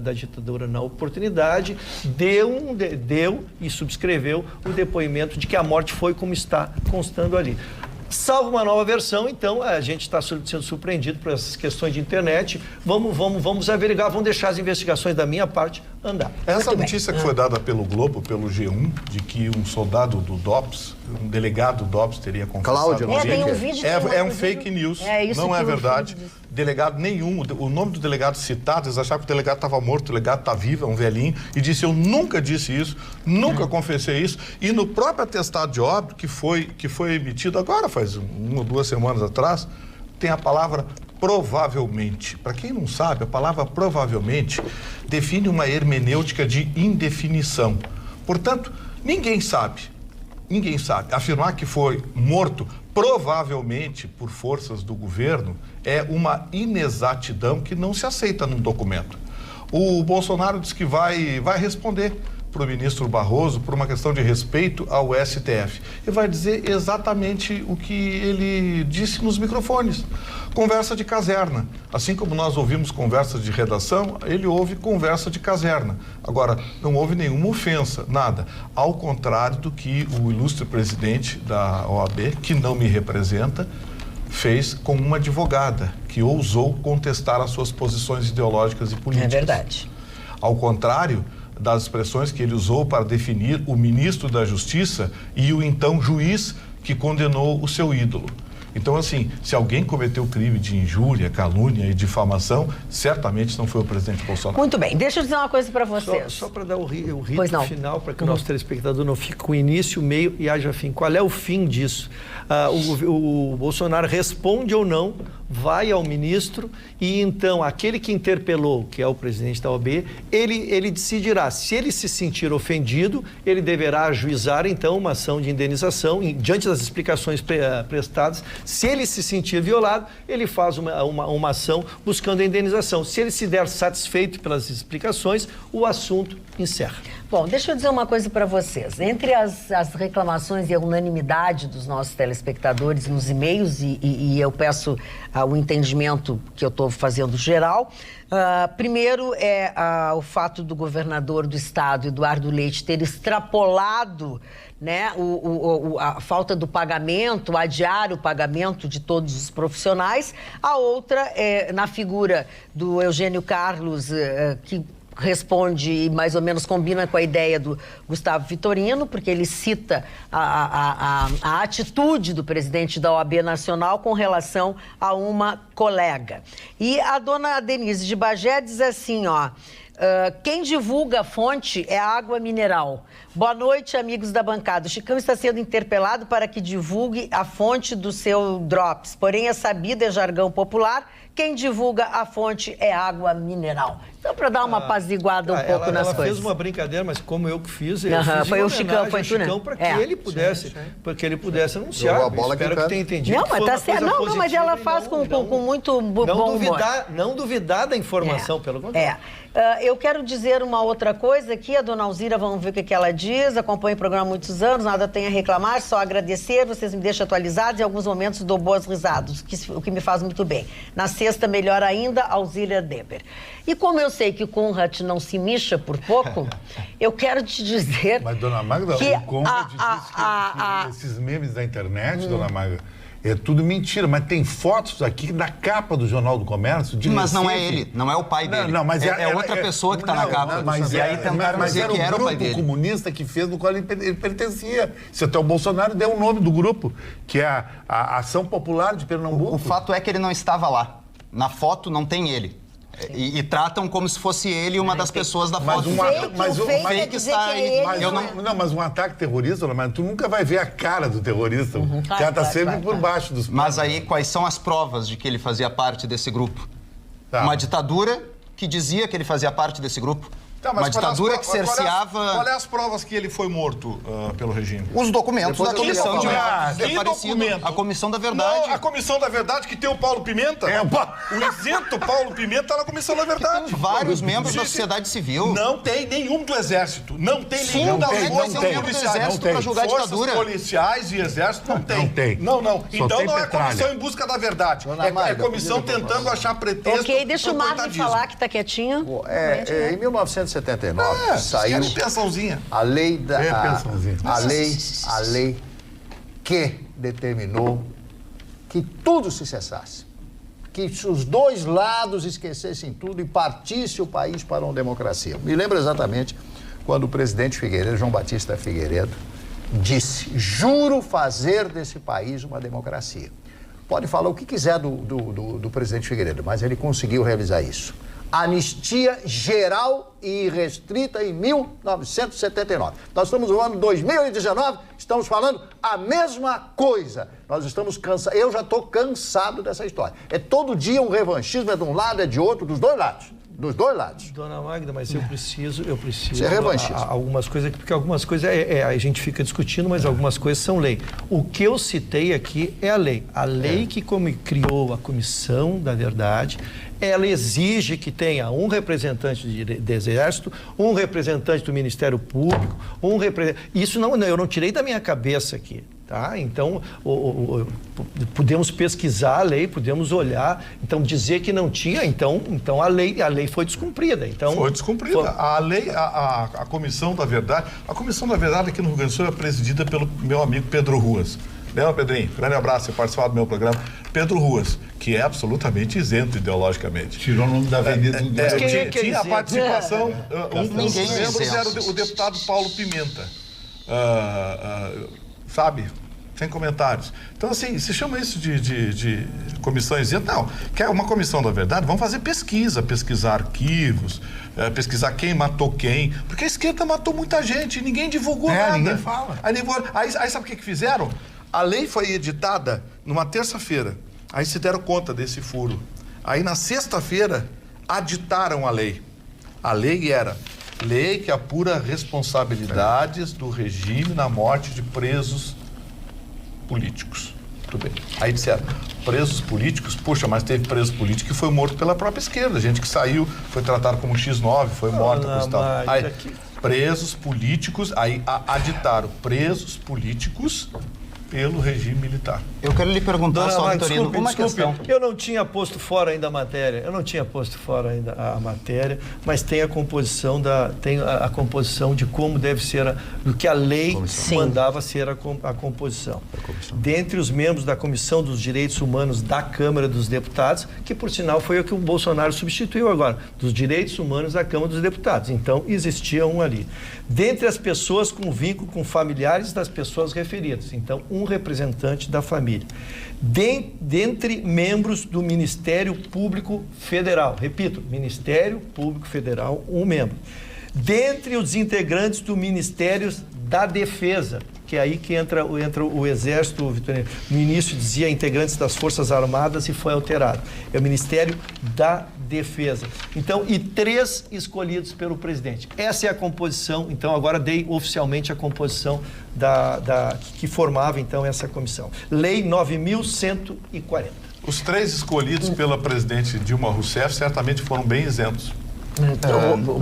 da ditadura na oportunidade, deu e subscreveu o depoimento de que a morte foi como está constando ali. Salvo uma nova versão, então a gente está sendo surpreendido por essas questões de internet. Vamos averiguar, vamos deixar as investigações da minha parte andar. Essa notícia que foi dada pelo Globo, pelo G1, de que um soldado do DOPS, um delegado do DOPS teria confessado... Cláudio, tem um vídeo... É um fake news, não é verdade. Delegado nenhum, o nome do delegado citado, eles achavam que o delegado estava morto, o delegado está vivo, é um velhinho, e disse, eu nunca disse isso, nunca confessei isso, e no próprio atestado de óbito que foi emitido agora, faz 1 ou 2 semanas atrás, tem a palavra provavelmente. Para quem não sabe, a palavra provavelmente define uma hermenêutica de indefinição. Portanto, ninguém sabe. Afirmar que foi morto provavelmente por forças do governo é uma inexatidão que não se aceita num documento. O Bolsonaro diz que vai responder para o ministro Barroso por uma questão de respeito ao STF. E vai dizer exatamente o que ele disse nos microfones. Conversa de caserna. Assim como nós ouvimos conversas de redação, ele ouve conversa de caserna. Agora, não houve nenhuma ofensa, nada. Ao contrário do que o ilustre presidente da OAB, que não me representa, fez com uma advogada que ousou contestar as suas posições ideológicas e políticas. É verdade. Ao contrário das expressões que ele usou para definir o ministro da Justiça e o então juiz que condenou o seu ídolo. Então, assim, se alguém cometeu crime de injúria, calúnia e difamação, certamente não foi o presidente Bolsonaro. Muito bem, deixa eu dizer uma coisa para vocês. Só para dar o ritmo final, para que o nosso telespectador não fique com início, meio e haja fim. Qual é o fim disso? O Bolsonaro responde ou não, vai ao ministro e então aquele que interpelou, que é o presidente da OAB, ele decidirá. Se ele se sentir ofendido, ele deverá ajuizar então uma ação de indenização diante das explicações prestadas. Se ele se sentir violado, ele faz uma ação buscando a indenização. Se ele se der satisfeito pelas explicações, o assunto encerra. Bom, deixa eu dizer uma coisa para vocês. Entre as reclamações e a unanimidade dos nossos telespectadores nos e-mails, e eu peço o entendimento que eu estou fazendo geral, primeiro é o fato do governador do estado, Eduardo Leite, ter extrapolado, né, a falta do pagamento, adiar o pagamento de todos os profissionais. A outra é na figura do Eugênio Carlos, que responde e mais ou menos combina com a ideia do Gustavo Vitorino, porque ele cita a atitude do presidente da OAB Nacional com relação a uma colega. E a dona Denise de Bagé diz assim, ó... quem divulga a fonte é a água mineral. Boa noite, amigos da bancada. O Chicão está sendo interpelado para que divulgue a fonte do seu Drops. Porém, é sabido, é jargão popular, quem divulga a fonte é água mineral. Então, para dar uma apaziguada um pouco nas coisas. Ela fez uma brincadeira, mas como eu que fiz, foi o Chicão, foi tu, né? Para que ele pudesse anunciar. A bola espero que tenha entendido. Não, mas tá certo. Não, mas ela faz com muito bom humor. Não duvidar da informação, pelo contrário. Eu quero dizer uma outra coisa aqui, a dona Alzira, vamos ver o que ela diz. Acompanho o programa há muitos anos, nada tem a reclamar, só agradecer. Vocês me deixam atualizados, em alguns momentos dou boas risadas, o que me faz muito bem. Na sexta, melhor ainda, Alzira Deber. E como eu sei que o Conrad não se mixa por pouco, eu quero te dizer... Mas, dona Magda, que o Conrad disse que esses memes da internet, dona Magda, é tudo mentira, mas tem fotos aqui da capa do Jornal do Comércio. Mas não é ele, não é o pai dele. Não, mas é outra pessoa que está na capa. Mas e aí tentaram dizer que era o pai dele. Grupo comunista que fez, no qual ele pertencia. Se até o Bolsonaro deu o nome do grupo, que é a Ação Popular de Pernambuco. O fato é que ele não estava lá. Na foto não tem ele. E tratam como se fosse ele uma das pessoas da foto. Mas um ataque terrorista, mas tu nunca vai ver a cara do terrorista. O cara tá sempre por baixo dos... Mas aí, quais são as provas de que ele fazia parte desse grupo? Uma ditadura que dizia que ele fazia parte desse grupo. Uma ditadura que cerceava... Qual é as provas que ele foi morto pelo regime? Os documentos da Comissão de Documento? A Comissão da Verdade. Não, a Comissão da Verdade que tem o Paulo Pimenta. O isento Paulo Pimenta está na Comissão da Verdade. Tem vários membros da sociedade civil. Não tem nenhum do Exército. Não tem nenhum da força do Exército para julgar a ditadura. Forças policiais e Exército não tem. Não tem. Não. Então não é Comissão em Busca da Verdade. É Comissão tentando achar pretexto. Ok, deixa o Marlon falar que está quietinho. Em 1979 saiu a lei da a lei que determinou que tudo se cessasse, que os dois lados esquecessem tudo e partisse o país para uma democracia. Me lembro exatamente quando o presidente Figueiredo, João Batista Figueiredo, disse: juro fazer desse país uma democracia. Pode falar o que quiser do presidente Figueiredo, mas ele conseguiu realizar isso. Anistia geral e irrestrita em 1979. Nós estamos no ano 2019, estamos falando a mesma coisa. Nós estamos cansados, eu já estou cansado dessa história. É todo dia um revanchismo, é de um lado, é de outro, dos dois lados. Dos dois lados. Dona Magda, mas eu preciso Isso é revanchismo. Algumas coisas, porque algumas coisas a gente fica discutindo, mas algumas coisas são lei. O que eu citei aqui é a lei. A lei que criou a Comissão da Verdade, ela exige que tenha um representante do Exército, um representante do Ministério Público, isso eu não tirei da minha cabeça aqui. Tá? Então, podemos pesquisar a lei, podemos olhar, então dizer que não tinha, então a lei foi descumprida. Então, foi descumprida. A lei, a Comissão da Verdade aqui no Rio Grande do Sul é presidida pelo meu amigo Pedro Ruas. Lembra, Pedrinho? Grande abraço, você participar do meu programa. Pedro Ruas, que é absolutamente isento ideologicamente. Tirou o nome da avenida. Tinha a participação, um dos membros era o deputado Paulo Pimenta. Sabe? Sem comentários. Então, assim, se chama isso de comissão isenta? Não, quer uma comissão da verdade? Vamos fazer pesquisar arquivos, pesquisar quem matou quem, porque a esquerda matou muita gente e ninguém divulgou nada. Ninguém fala. Aí sabe o que fizeram? A lei foi editada numa terça-feira, aí se deram conta desse furo. Aí na sexta-feira, aditaram a lei. A lei era lei que apura responsabilidades do regime na morte de presos políticos. Tudo bem. Aí disseram, presos políticos, puxa, mas teve preso político que foi morto pela própria esquerda, gente que saiu, foi tratado como X9, foi morta por tal. Aí, presos políticos, aí aditaram presos políticos pelo regime militar. Eu quero lhe perguntar só, Vitorino, uma questão. Eu não tinha posto fora ainda a matéria, mas tem a composição a composição de como deve ser, do que a lei mandava ser a composição. Dentre os membros da Comissão dos Direitos Humanos da Câmara dos Deputados, que por sinal foi o que o Bolsonaro substituiu agora, dos Direitos Humanos da Câmara dos Deputados. Então, existia um ali. Dentre as pessoas com vínculo com familiares das pessoas referidas. Então, um representante da família. Dentre membros do Ministério Público Federal. Repito, Ministério Público Federal, um membro. Dentre os integrantes do Ministério da Defesa, que é aí que entra o Exército, Vitorino. No início dizia integrantes das Forças Armadas e foi alterado. É o Ministério da Defesa. Então, e 3 escolhidos pelo presidente. Essa é a composição, então agora dei oficialmente a composição que formava então essa comissão. Lei 9.140. Os 3 escolhidos pela presidente Dilma Rousseff certamente foram bem isentos.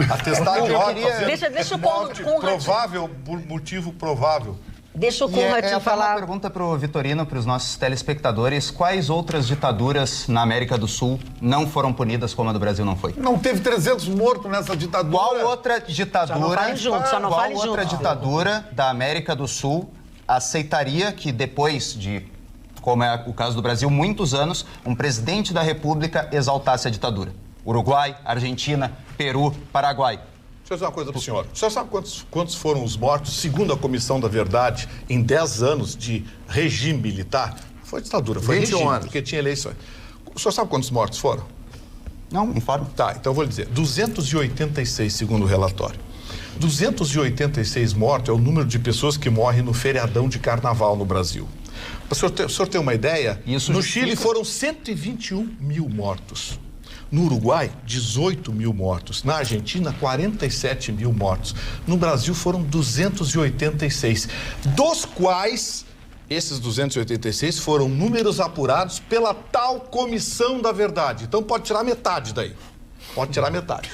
Atestado de óbito, deixa morte provável, por motivo provável. Deixa o Conrad falar. Uma pergunta para o Vitorino, para os nossos telespectadores. Quais outras ditaduras na América do Sul não foram punidas como a do Brasil não foi? Não teve 300 mortos nessa ditadura. Qual outra ditadura, ditadura da América do Sul aceitaria que depois de, como é o caso do Brasil, muitos anos, um presidente da República exaltasse a ditadura? Uruguai, Argentina, Peru, Paraguai. Deixa eu dizer uma coisa para o senhor. O senhor sabe quantos foram os mortos, segundo a Comissão da Verdade, em 10 anos de regime militar? Foi ditadura, foi 21 regime, anos. porque tinha eleições. O senhor sabe quantos mortos foram? Não, informe. Tá, então eu vou lhe dizer. 286, segundo o relatório. 286 mortos é o número de pessoas que morrem no feriadão de carnaval no Brasil. Para o senhor ter uma ideia, no Chile foram 121 mil mortos. No Uruguai, 18 mil mortos. Na Argentina, 47 mil mortos. No Brasil, foram 286. Dos quais, esses 286 foram números apurados pela tal Comissão da Verdade. Então, pode tirar metade daí. Pode tirar metade.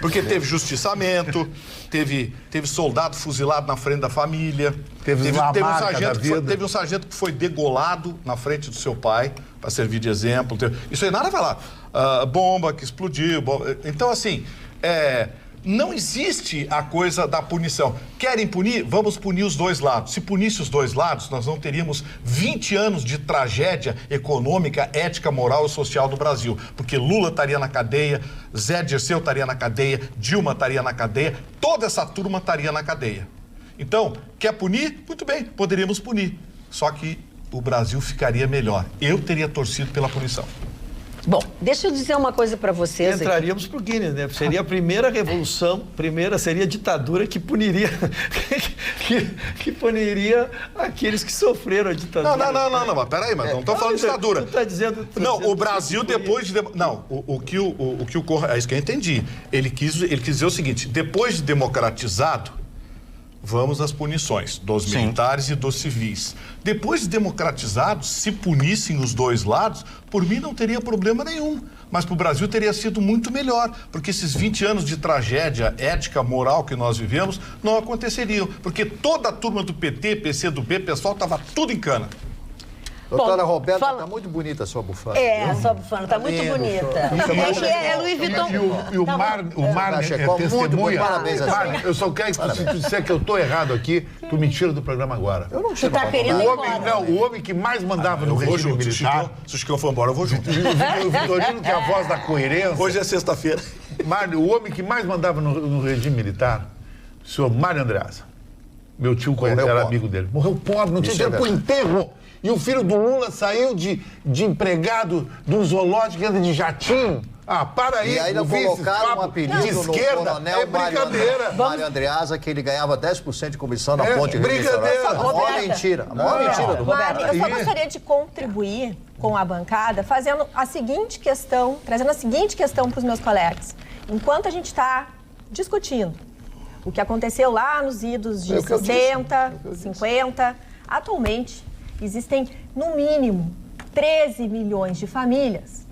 Porque teve justiçamento, teve soldado fuzilado na frente da família, teve um sargento que foi degolado na frente do seu pai, para servir de exemplo. Isso aí nada vai lá. Bomba que explodiu. Então, assim, não existe a coisa da punição. Querem punir? Vamos punir os dois lados. Se punisse os dois lados, nós não teríamos 20 anos de tragédia econômica, ética, moral e social do Brasil. Porque Lula estaria na cadeia, Zé Dirceu estaria na cadeia, Dilma estaria na cadeia, toda essa turma estaria na cadeia. Então, quer punir? Muito bem, poderíamos punir. Só que o Brasil ficaria melhor. Eu teria torcido pela punição. Bom, deixa eu dizer uma coisa para vocês. Entraríamos para o Guinness, né? Seria a primeira revolução, seria a ditadura que puniria, que puniria aqueles que sofreram a ditadura. Não, mas peraí, mas não estou falando de ditadura. Tu tá dizendo... o Brasil depois de... Não, o que o Conrad... É isso que eu entendi. Ele quis dizer o seguinte, depois de democratizado, vamos às punições dos militares e dos civis. Depois de democratizados, se punissem os dois lados, por mim não teria problema nenhum. Mas para o Brasil teria sido muito melhor, porque esses 20 anos de tragédia ética, moral que nós vivemos não aconteceriam. Porque toda a turma do PT, PCdoB, pessoal, estava tudo em cana. Doutora Roberta, tá muito bonita a sua bufanda. A sua bufanda tá muito bonita. É Louis Vuitton. E o Mar é testemunha. Parabéns a Mar, eu só quero que se tu disser que eu tô errado aqui, tu me tira do programa agora. Eu não tiro. Tu tá querendo ir embora. Não, o homem que mais mandava no regime militar... Se o Chicão for embora, eu vou junto. O Vitorino, que é a voz da coerência... Hoje é sexta-feira. Mário, o homem que mais mandava no regime militar, o senhor Mário Andreasa. Meu tio era amigo dele. Morreu pobre, não tinha dinheiro pro enterro. E o filho do Lula saiu de empregado de um zoológico que anda de jatinho. Ah, para aí. E ainda colocaram um apelido de esquerda, no coronel brincadeira. Mário Andreasa, que ele ganhava 10% de comissão na ponte. Brincadeira. A maior mentira. A maior mentira do mundo. Mário, eu só gostaria de contribuir com a bancada fazendo a seguinte questão, trazendo a seguinte questão para os meus colegas. Enquanto a gente está discutindo o que aconteceu lá nos idos de 60, 50, atualmente existem, no mínimo, 13 milhões de famílias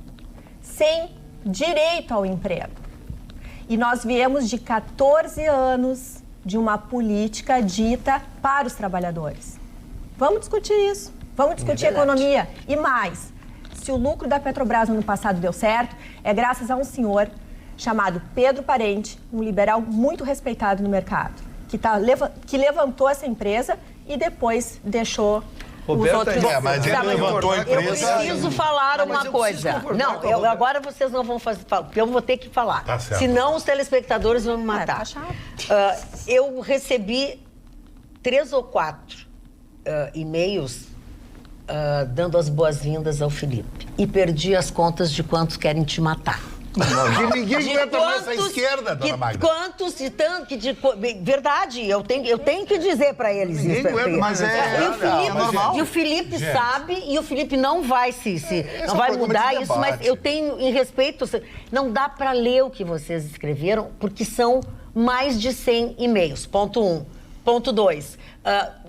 sem direito ao emprego. E nós viemos de 14 anos de uma política dita para os trabalhadores. Vamos discutir isso, vamos discutir economia. E mais, se o lucro da Petrobras no ano passado deu certo, é graças a um senhor chamado Pedro Parente, um liberal muito respeitado no mercado, que levantou essa empresa e depois deixou Roberta, os outros... mas ele levantou a empresa... Eu preciso falar uma coisa. Não, agora vocês não vão fazer... Eu vou ter que falar. Tá certo. Senão os telespectadores vão me matar. Tá chato. Eu recebi 3 ou 4 e-mails dando as boas-vindas ao Felipe. E perdi as contas de quantos querem te matar. Que ninguém aguenta mais a esquerda, dona Magda. Quantos e tanto que verdade, eu tenho que dizer para eles Ninguém isso. aguenta, mas E o normal. E o Felipe sabe, e o Felipe não vai não é um vai programa mudar de isso, mas debate. eu tenho em respeito, não dá para ler o que vocês escreveram, porque são mais de 100 e-mails. Ponto 1. Ponto 2.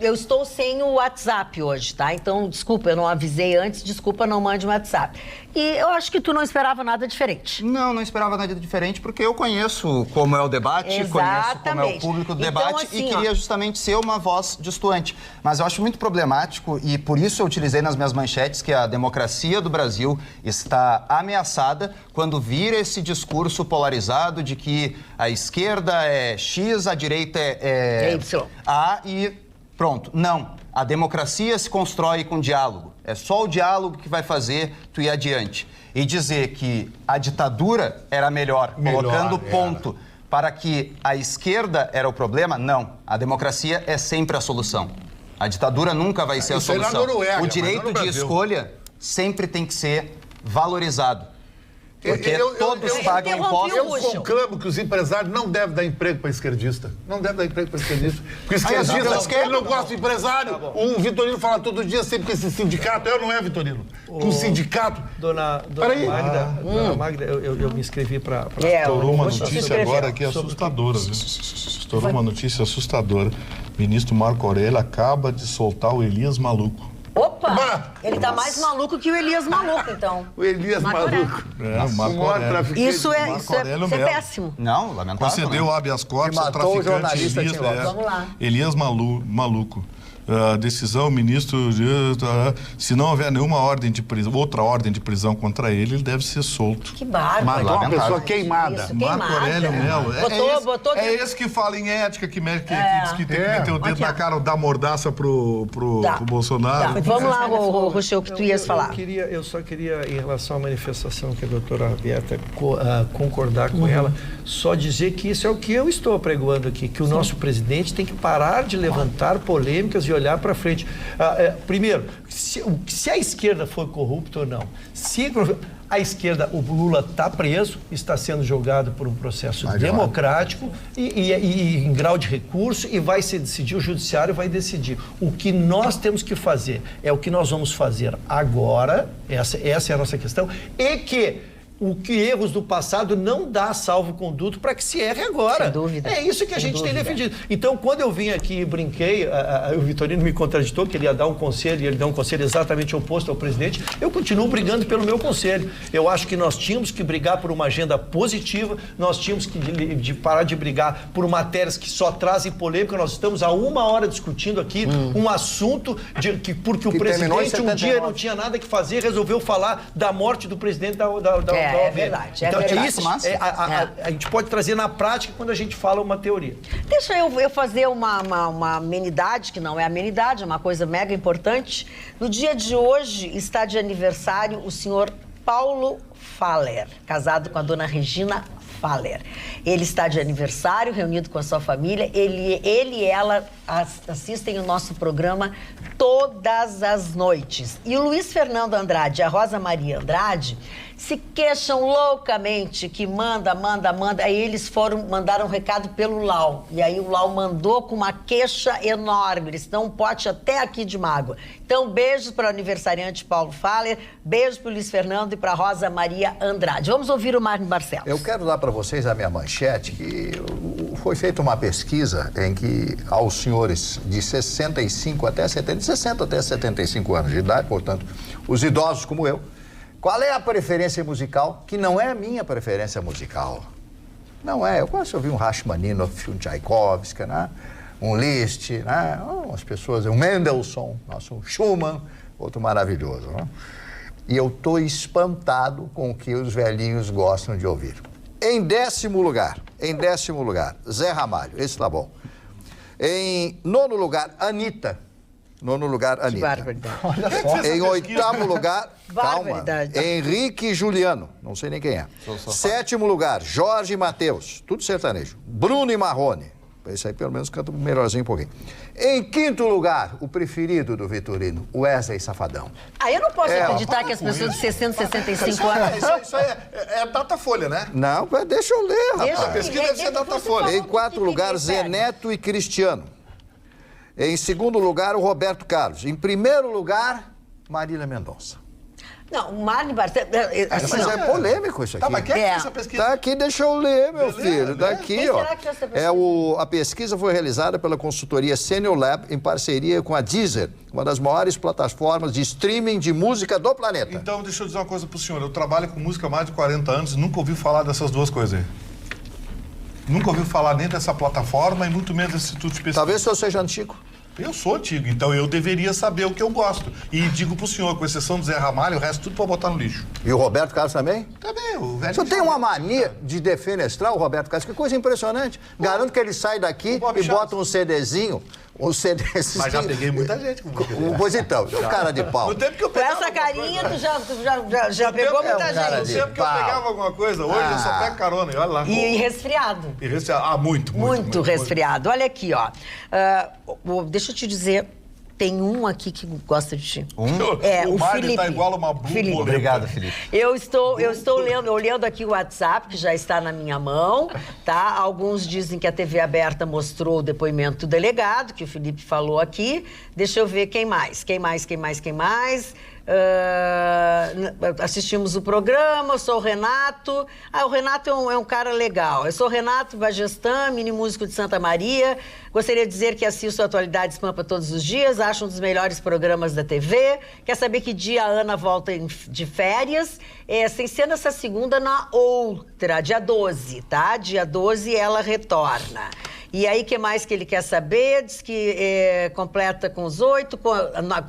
Eu estou sem o WhatsApp hoje, tá? Então, desculpa, eu não avisei antes, desculpa, não mande um WhatsApp. E eu acho que tu não esperava nada diferente. Não esperava nada diferente, porque eu conheço como é o debate, conheço como é o Exatamente. público do Então, debate assim, e queria justamente ser uma voz distoante. Mas eu acho muito problemático e por isso eu utilizei nas minhas manchetes que a democracia do Brasil está ameaçada quando vira esse discurso polarizado de que a esquerda é X, a direita é Y. A e pronto. Não. A democracia se constrói com diálogo. É só o diálogo que vai fazer tu ir adiante. E dizer que a ditadura era melhor colocando ponto para que a esquerda era o problema, não. A democracia é sempre a solução. A ditadura nunca vai ser a Isso aí na solução. Noruega, O mas direito não no de Brasil. escolha sempre tem que ser valorizado. Porque todos pagam interrompi impostos. o Eu Puxa. conclamo que os empresários não devem dar emprego para esquerdista. Não devem dar emprego para esquerdista. Porque o esquerdista, ele não gosta de empresário. O Vitorino fala todo dia sempre que esse sindicato, não é, Vitorino? Que o sindicato... Dona Peraí. Magda, eu me inscrevi para... Estourou uma vou te notícia escrever. agora aqui assustadora, viu? Estourou uma notícia assustadora. O ministro Marco Aurélio acaba de soltar o Elias Maluco. Opa! Bah! Ele tá mais maluco que o Elias Maluco, então. O Elias Marco Maluco. É, o Marco O maior Aurélio. traficante. Isso é Aurélio Melo. péssimo. Não, lamentável. Concedeu né? habeas corpus E ao matou o traficante jornalista Elias, Tim Lopes. Vamos lá. Elias Maluco. Decisão, ministro, se não houver nenhuma ordem de prisão, outra ordem de prisão contra ele, ele deve ser solto. Que bárbaro. Matou uma Lamentável. pessoa queimada. Isso, Marco queimada. Aurélio Melo. Botou É esse que fala em ética, que diz que tem que meter o dedo Aqui, na ó. cara, dar mordaça pro Tá. Bolsonaro. Tá, vamos lá, Rocheu, o que tu ias falar. Eu só queria, em relação à manifestação que a doutora Vieta concordar com ela, só dizer que isso é o que eu estou apregoando aqui, que o nosso presidente tem que parar de levantar polêmicas e olhar para frente. Primeiro, se a esquerda foi corrupta ou não, se a esquerda, o Lula está preso, está sendo julgado por um processo democrático e em grau de recurso e vai se decidir, o judiciário vai decidir. O que nós temos que fazer é o que nós vamos fazer agora, essa é a nossa questão, e que erros do passado não dá salvo-conduto para que se erre agora. Sem dúvida. É isso que a gente tem defendido. Então, quando eu vim aqui e brinquei, o Vitorino me contraditou, que ele ia dar um conselho, e ele deu um conselho exatamente oposto ao presidente, eu continuo brigando pelo meu conselho. Eu acho que nós tínhamos que brigar por uma agenda positiva, nós tínhamos que parar de brigar por matérias que só trazem polêmica. Nós estamos há 1 hora discutindo aqui um assunto porque o terminou em presidente um 79. dia não tinha nada que fazer, resolveu falar da morte do presidente da OAB. É verdade, é Então, verdade. isso, a gente pode trazer na prática quando a gente fala uma teoria. Deixa eu fazer uma amenidade, que não é amenidade, é uma coisa mega importante. No dia de hoje está de aniversário o senhor Paulo Faller, casado com a dona Regina Faller. Ele está de aniversário, reunido com a sua família. Ele e ela assistem o nosso programa todas as noites. E o Luiz Fernando Andrade e a Rosa Maria Andrade se queixam loucamente que manda. Aí eles mandaram um recado pelo Lau. E aí o Lau mandou com uma queixa enorme. Eles dão um pote até aqui de mágoa. Então, beijos para o aniversariante Paulo Faller, beijo para o Luiz Fernando e para a Rosa Maria Andrade. Vamos ouvir o Marco Barcelos. Eu quero dar para vocês a minha manchete, que foi feita uma pesquisa em que aos senhores de 65 até 70, 60 até 75 anos de idade, portanto, os idosos como eu, qual é a preferência musical que não é a minha preferência musical? Não é, eu gosto de ouvir um Rachmaninoff, um Tchaikovsky, né? Um Liszt, né? Umas pessoas, um Mendelssohn, nosso Schumann, outro maravilhoso, né? E eu estou espantado com o que os velhinhos gostam de ouvir. Em décimo lugar, Zé Ramalho, esse tá bom. Em nono lugar, Anitta. Que barbaridade. Em oitavo lugar, calma, Barbaridade. Henrique Juliano, não sei nem quem é. Sétimo lugar, Jorge Mateus, tudo sertanejo. Bruno e Marrone, esse aí pelo menos canta melhorzinho um pouquinho. Em quinto lugar, o preferido do Vitorino, Wesley Safadão. Eu não posso acreditar que as com pessoas isso. de 60, 65 anos... Isso aí é a Datafolha, né? Não, deixa eu ler, rapaz. A pesquisa deve ser Datafolha. Em quarto lugar, Zé Neto e Cristiano. Em segundo lugar, o Roberto Carlos. Em primeiro lugar, Marília Mendonça. Não, o Marne Barcelos... Mas é polêmico isso aqui. Tá, mas quem é que fez essa pesquisa? Tá aqui, deixa eu ler, meu filho. Tá aqui, Quem ó. será que fez essa pesquisa? A pesquisa foi realizada pela consultoria Senior Lab em parceria com a Deezer, uma das maiores plataformas de streaming de música do planeta. Então, deixa eu dizer uma coisa pro senhor. Eu trabalho com música há mais de 40 anos e nunca ouvi falar dessas duas coisas aí. Nunca ouvi falar nem dessa plataforma e muito menos desse Instituto de Pesquisa. Talvez eu seja antigo. Eu sou antigo, então eu deveria saber o que eu gosto. E digo pro senhor, com exceção do Zé Ramalho, o resto tudo pra botar no lixo. E o Roberto Carlos também? Também, o velho... O senhor tem uma mania de defenestrar o Roberto Carlos, que coisa impressionante. Garanto que ele sai daqui Bob e Chaves. bota um CDzinho. Mas já peguei muita gente com você. Pois então, o cara de pau. No tempo que eu Com pegava essa alguma carinha, coisa, tu já pegou muita cara no gente. tempo que eu pau. pegava alguma coisa, hoje eu só pego carona e olha lá. E resfriado. E resfriado. Muito Resfriado. Olha aqui, ó. Deixa eu te dizer, tem um aqui que gosta de ti. O Marne Felipe. tá igual uma borboleta. Obrigado, Felipe. Eu estou olhando aqui o WhatsApp, que já está na minha mão, tá? Alguns dizem que a TV aberta mostrou o depoimento do delegado, que o Felipe falou aqui. Deixa eu ver quem mais. Assistimos o programa, eu sou o Renato. O Renato é um cara legal. Eu sou o Renato Bagestan, mini músico de Santa Maria. Gostaria de dizer que assisto a Atualidades Pampa todos os dias, acho um dos melhores programas da TV. Quer saber que dia a Ana volta de férias? Sem ser nessa segunda, na outra, dia 12, tá? Dia 12 ela retorna. E aí, o que mais que ele quer saber? Diz que completa com os 8.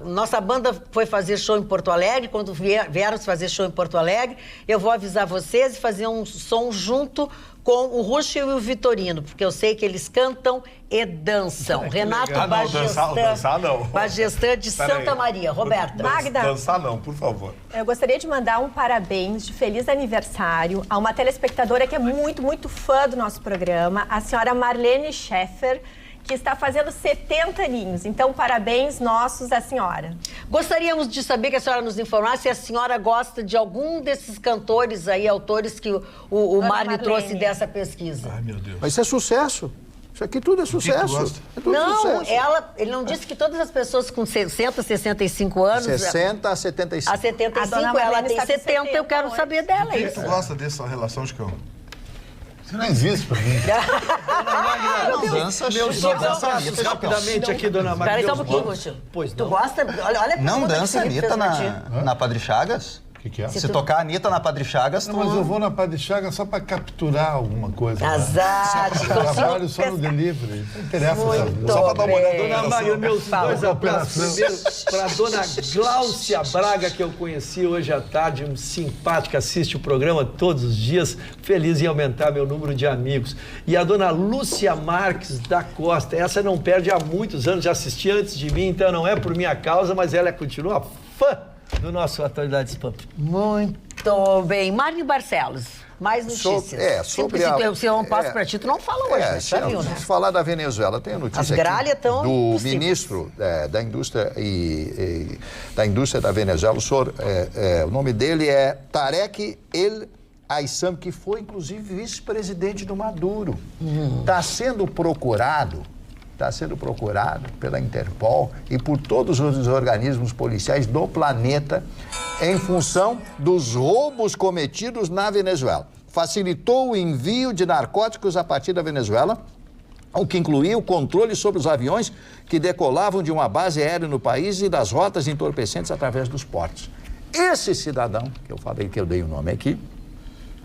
Nossa banda foi fazer show em Porto Alegre. Quando vieram fazer show em Porto Alegre, eu vou avisar vocês e fazer um som junto com o Rush e o Vitorino, porque eu sei que eles cantam e dançam. Renato Bagestan. Dançar não. Bagestan de Santa Maria. Roberta. Magda. Dançar não, por favor. Eu gostaria de mandar um parabéns de feliz aniversário a uma telespectadora que é muito, muito fã do nosso programa, a senhora Marlene Scheffer, que está fazendo 70 aninhos. Então, parabéns nossos à senhora. Gostaríamos de saber que a senhora nos informasse se a senhora gosta de algum desses cantores aí, autores que o Marne trouxe dessa pesquisa. Ai, meu Deus. Mas isso é sucesso. Isso aqui tudo é sucesso. gosta? É tudo Não, sucesso. ele não disse que todas as pessoas com 60, 65 anos... 60 a 75. A 75, A dona ela Marlene tem está com 70, eu quero 70 saber dela. Quem tu gosta dessa relação, Chicão? Isso não existe pra mim. Não dança, Meus Chico, dois dança, abraços Anitta, rapidamente aqui, dona Maria. Peraí só um pouquinho, Lúcio. Pois Tu não. gosta? Olha Não como é que dança, Felipe Anitta, fez pra ti. na Padre Chagas? O que é? Se tocar a Anitta na Padre Chagas, tu... Não, mas eu vou na Padre Chagas só para capturar alguma coisa. né? Azar. Eu trabalho só no delivery. Não interessa. Muito Só para dar uma olhada. bem. Dona Maria, meus dois Fala. abraços. Primeiro, para a dona Gláucia Braga, que eu conheci hoje à tarde, um simpática, assiste o programa todos os dias, feliz em aumentar meu número de amigos. E a dona Lúcia Marques da Costa, essa não perde há muitos anos, já assistia antes de mim, então não é por minha causa, mas ela continua fã do nosso Atualidades Pampa. Muito bem. Marne Barcelos, mais notícias. Sobre se eu não passo pra ti, tu não fala hoje, né? Já viu, né? Se falar da Venezuela, tem a notícia As gralhas aqui tão do impossíveis. ministro da indústria da indústria da Venezuela. O nome dele é Tarek El Aissam, que foi inclusive vice-presidente do Maduro. Está sendo procurado pela Interpol e por todos os organismos policiais do planeta em função dos roubos cometidos na Venezuela. Facilitou o envio de narcóticos a partir da Venezuela o que incluía o controle sobre os aviões que decolavam de uma base aérea no país e das rotas entorpecentes através dos portos. Esse cidadão, que eu falei que eu dei o nome aqui,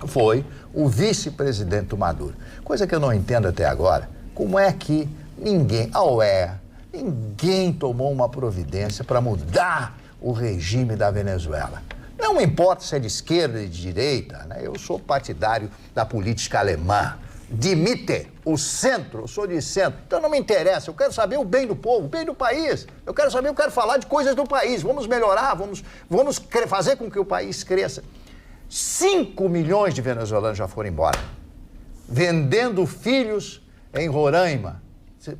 foi o vice-presidente do Maduro. Coisa que eu não entendo até agora, como é que a OEA, ninguém tomou uma providência para mudar o regime da Venezuela. Não me importa se é de esquerda ou de direita, né? Eu sou partidário da política alemã. De Mitte, o centro, eu sou de centro. Então não me interessa, eu quero saber o bem do povo, o bem do país. Eu quero falar de coisas do país. Vamos melhorar, vamos fazer com que o país cresça. 5 milhões de venezuelanos já foram embora, vendendo filhos em Roraima.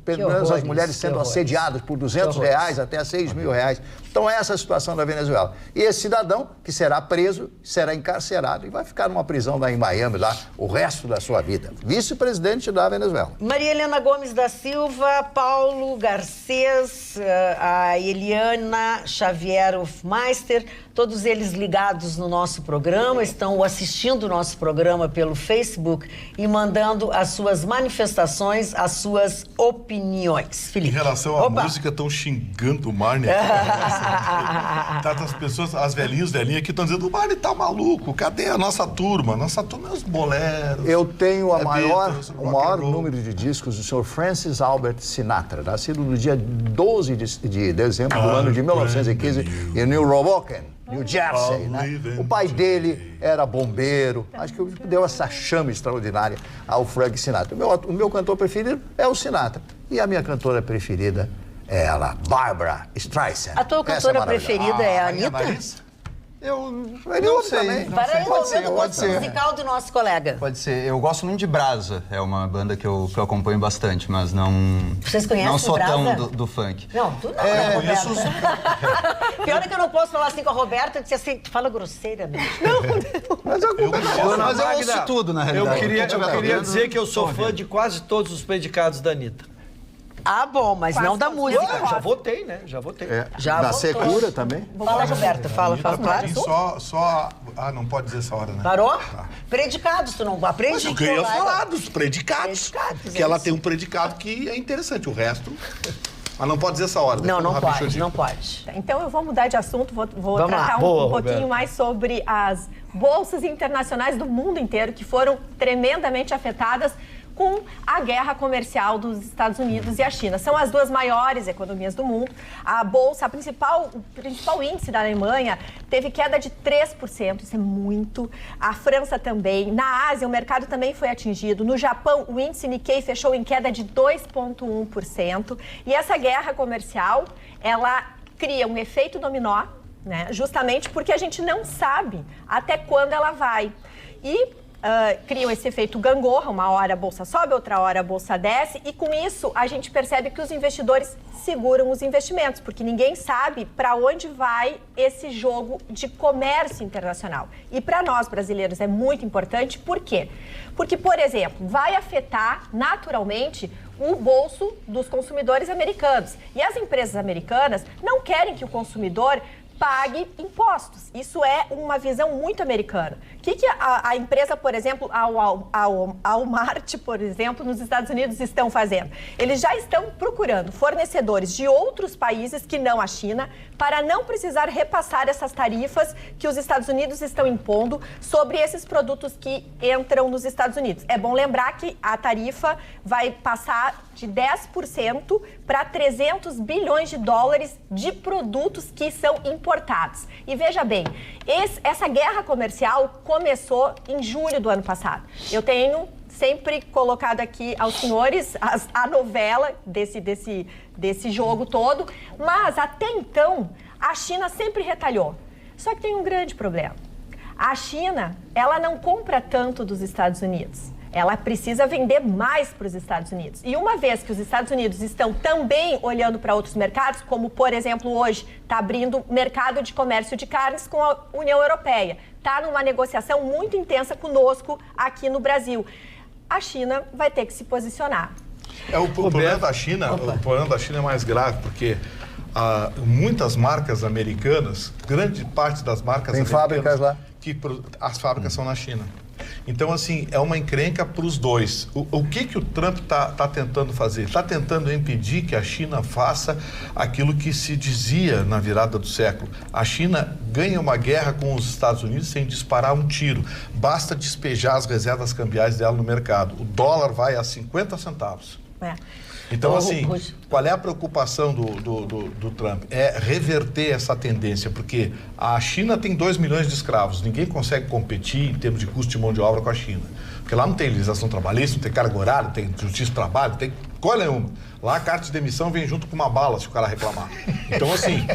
Pelo menos as mulheres sendo assediadas por R$200 até R$6.000. Então essa é a situação da Venezuela. E esse cidadão que será preso, será encarcerado e vai ficar numa prisão lá em Miami lá o resto da sua vida. Vice-presidente da Venezuela. Maria Helena Gomes da Silva, Paulo Garcês, a Eliana Xavier Hofmeister, todos eles ligados no nosso programa, estão assistindo o nosso programa pelo Facebook e mandando as suas manifestações, as suas opiniões. Felipe. Em relação à música, estão xingando o Marne. As pessoas, as velhinhas aqui estão dizendo, o Marne tá maluco, cadê a nossa turma? Nossa turma é os boleros. Eu tenho o maior número de discos do Sr. Francis Albert Sinatra, nascido no dia 12 de dezembro do ano de 1915, em New Hoboken, New Jersey, né? O pai dele era bombeiro, acho que deu essa chama extraordinária ao Frank Sinatra. O meu cantor preferido é o Sinatra. E a minha cantora preferida é ela, Barbra Streisand. A tua cantora preferida é a Anitta? Eu não sei. Para aí, pode ser, o gosto musical do nosso colega. Pode ser. Eu gosto muito de Brasa. É uma banda que eu acompanho bastante, mas não... Vocês conhecem não sou Brasa? tão do funk. Não, tu não, Roberta. Pior é que eu não posso falar assim com a Roberta, disse assim, tu fala grosseiramente. Mas eu ouço tudo, na realidade. Eu queria dizer que eu sou fã de quase todos os predicados da Anitta. Ah, bom, mas não da música. Já votei, né? Já votei. Da Secura também? Fala, Roberta, fala. Pra mim, não pode dizer essa hora, né? Parou? Tá. Predicados, tu não aprende? Mas eu queria falar dos predicados. Predicados, que ela tem um predicado que é interessante, o resto... Mas não pode dizer essa hora. Não pode. Então eu vou mudar de assunto, vou tratar Boa, um pouquinho mais sobre as bolsas internacionais do mundo inteiro que foram tremendamente afetadas com a guerra comercial dos Estados Unidos e a China. São as duas maiores economias do mundo. A bolsa, o principal índice da Alemanha teve queda de 3%, isso é muito. A França também. Na Ásia, o mercado também foi atingido. No Japão, o índice Nikkei fechou em queda de 2,1%. E essa guerra comercial, ela cria um efeito dominó, né? Justamente porque a gente não sabe até quando ela vai. E criam esse efeito gangorra, uma hora a bolsa sobe, outra hora a bolsa desce, e com isso a gente percebe que os investidores seguram os investimentos, porque ninguém sabe para onde vai esse jogo de comércio internacional. E para nós brasileiros é muito importante, por quê? Porque, por exemplo, vai afetar naturalmente o bolso dos consumidores americanos. E as empresas americanas não querem que o consumidor pague impostos. Isso é uma visão muito americana. O que a empresa, por exemplo, a Walmart, por exemplo, nos Estados Unidos estão fazendo? Eles já estão procurando fornecedores de outros países que não a China para não precisar repassar essas tarifas que os Estados Unidos estão impondo sobre esses produtos que entram nos Estados Unidos. É bom lembrar que a tarifa vai passar de 10% para 300 bilhões de dólares de produtos que são importados. E veja bem, essa guerra comercial começou em julho do ano passado. Eu tenho sempre colocado aqui aos senhores a novela desse jogo todo, mas até então a China sempre retalhou. Só que tem um grande problema. A China, ela não compra tanto dos Estados Unidos. Ela precisa vender mais para os Estados Unidos. E uma vez que os Estados Unidos estão também olhando para outros mercados, como, por exemplo, hoje está abrindo mercado de comércio de carnes com a União Europeia, está numa negociação muito intensa conosco aqui no Brasil. A China vai ter que se posicionar. O problema da China é mais grave, porque muitas marcas americanas, grande parte das marcas tem americanas... fábricas lá. As fábricas são na China. Então, assim, é uma encrenca para os dois. O que o Trump tá tentando fazer? Está tentando impedir que a China faça aquilo que se dizia na virada do século. A China ganha uma guerra com os Estados Unidos sem disparar um tiro. Basta despejar as reservas cambiais dela no mercado. O dólar vai a 50 centavos. Então, assim, qual é a preocupação do Trump? É reverter essa tendência, porque a China tem 2 milhões de escravos. Ninguém consegue competir em termos de custo de mão de obra com a China. Porque lá não tem legislação trabalhista, não tem carga horária, não tem justiça do trabalho, não tem coisa nenhuma. Lá a carta de demissão vem junto com uma bala, se o cara reclamar. Então, assim...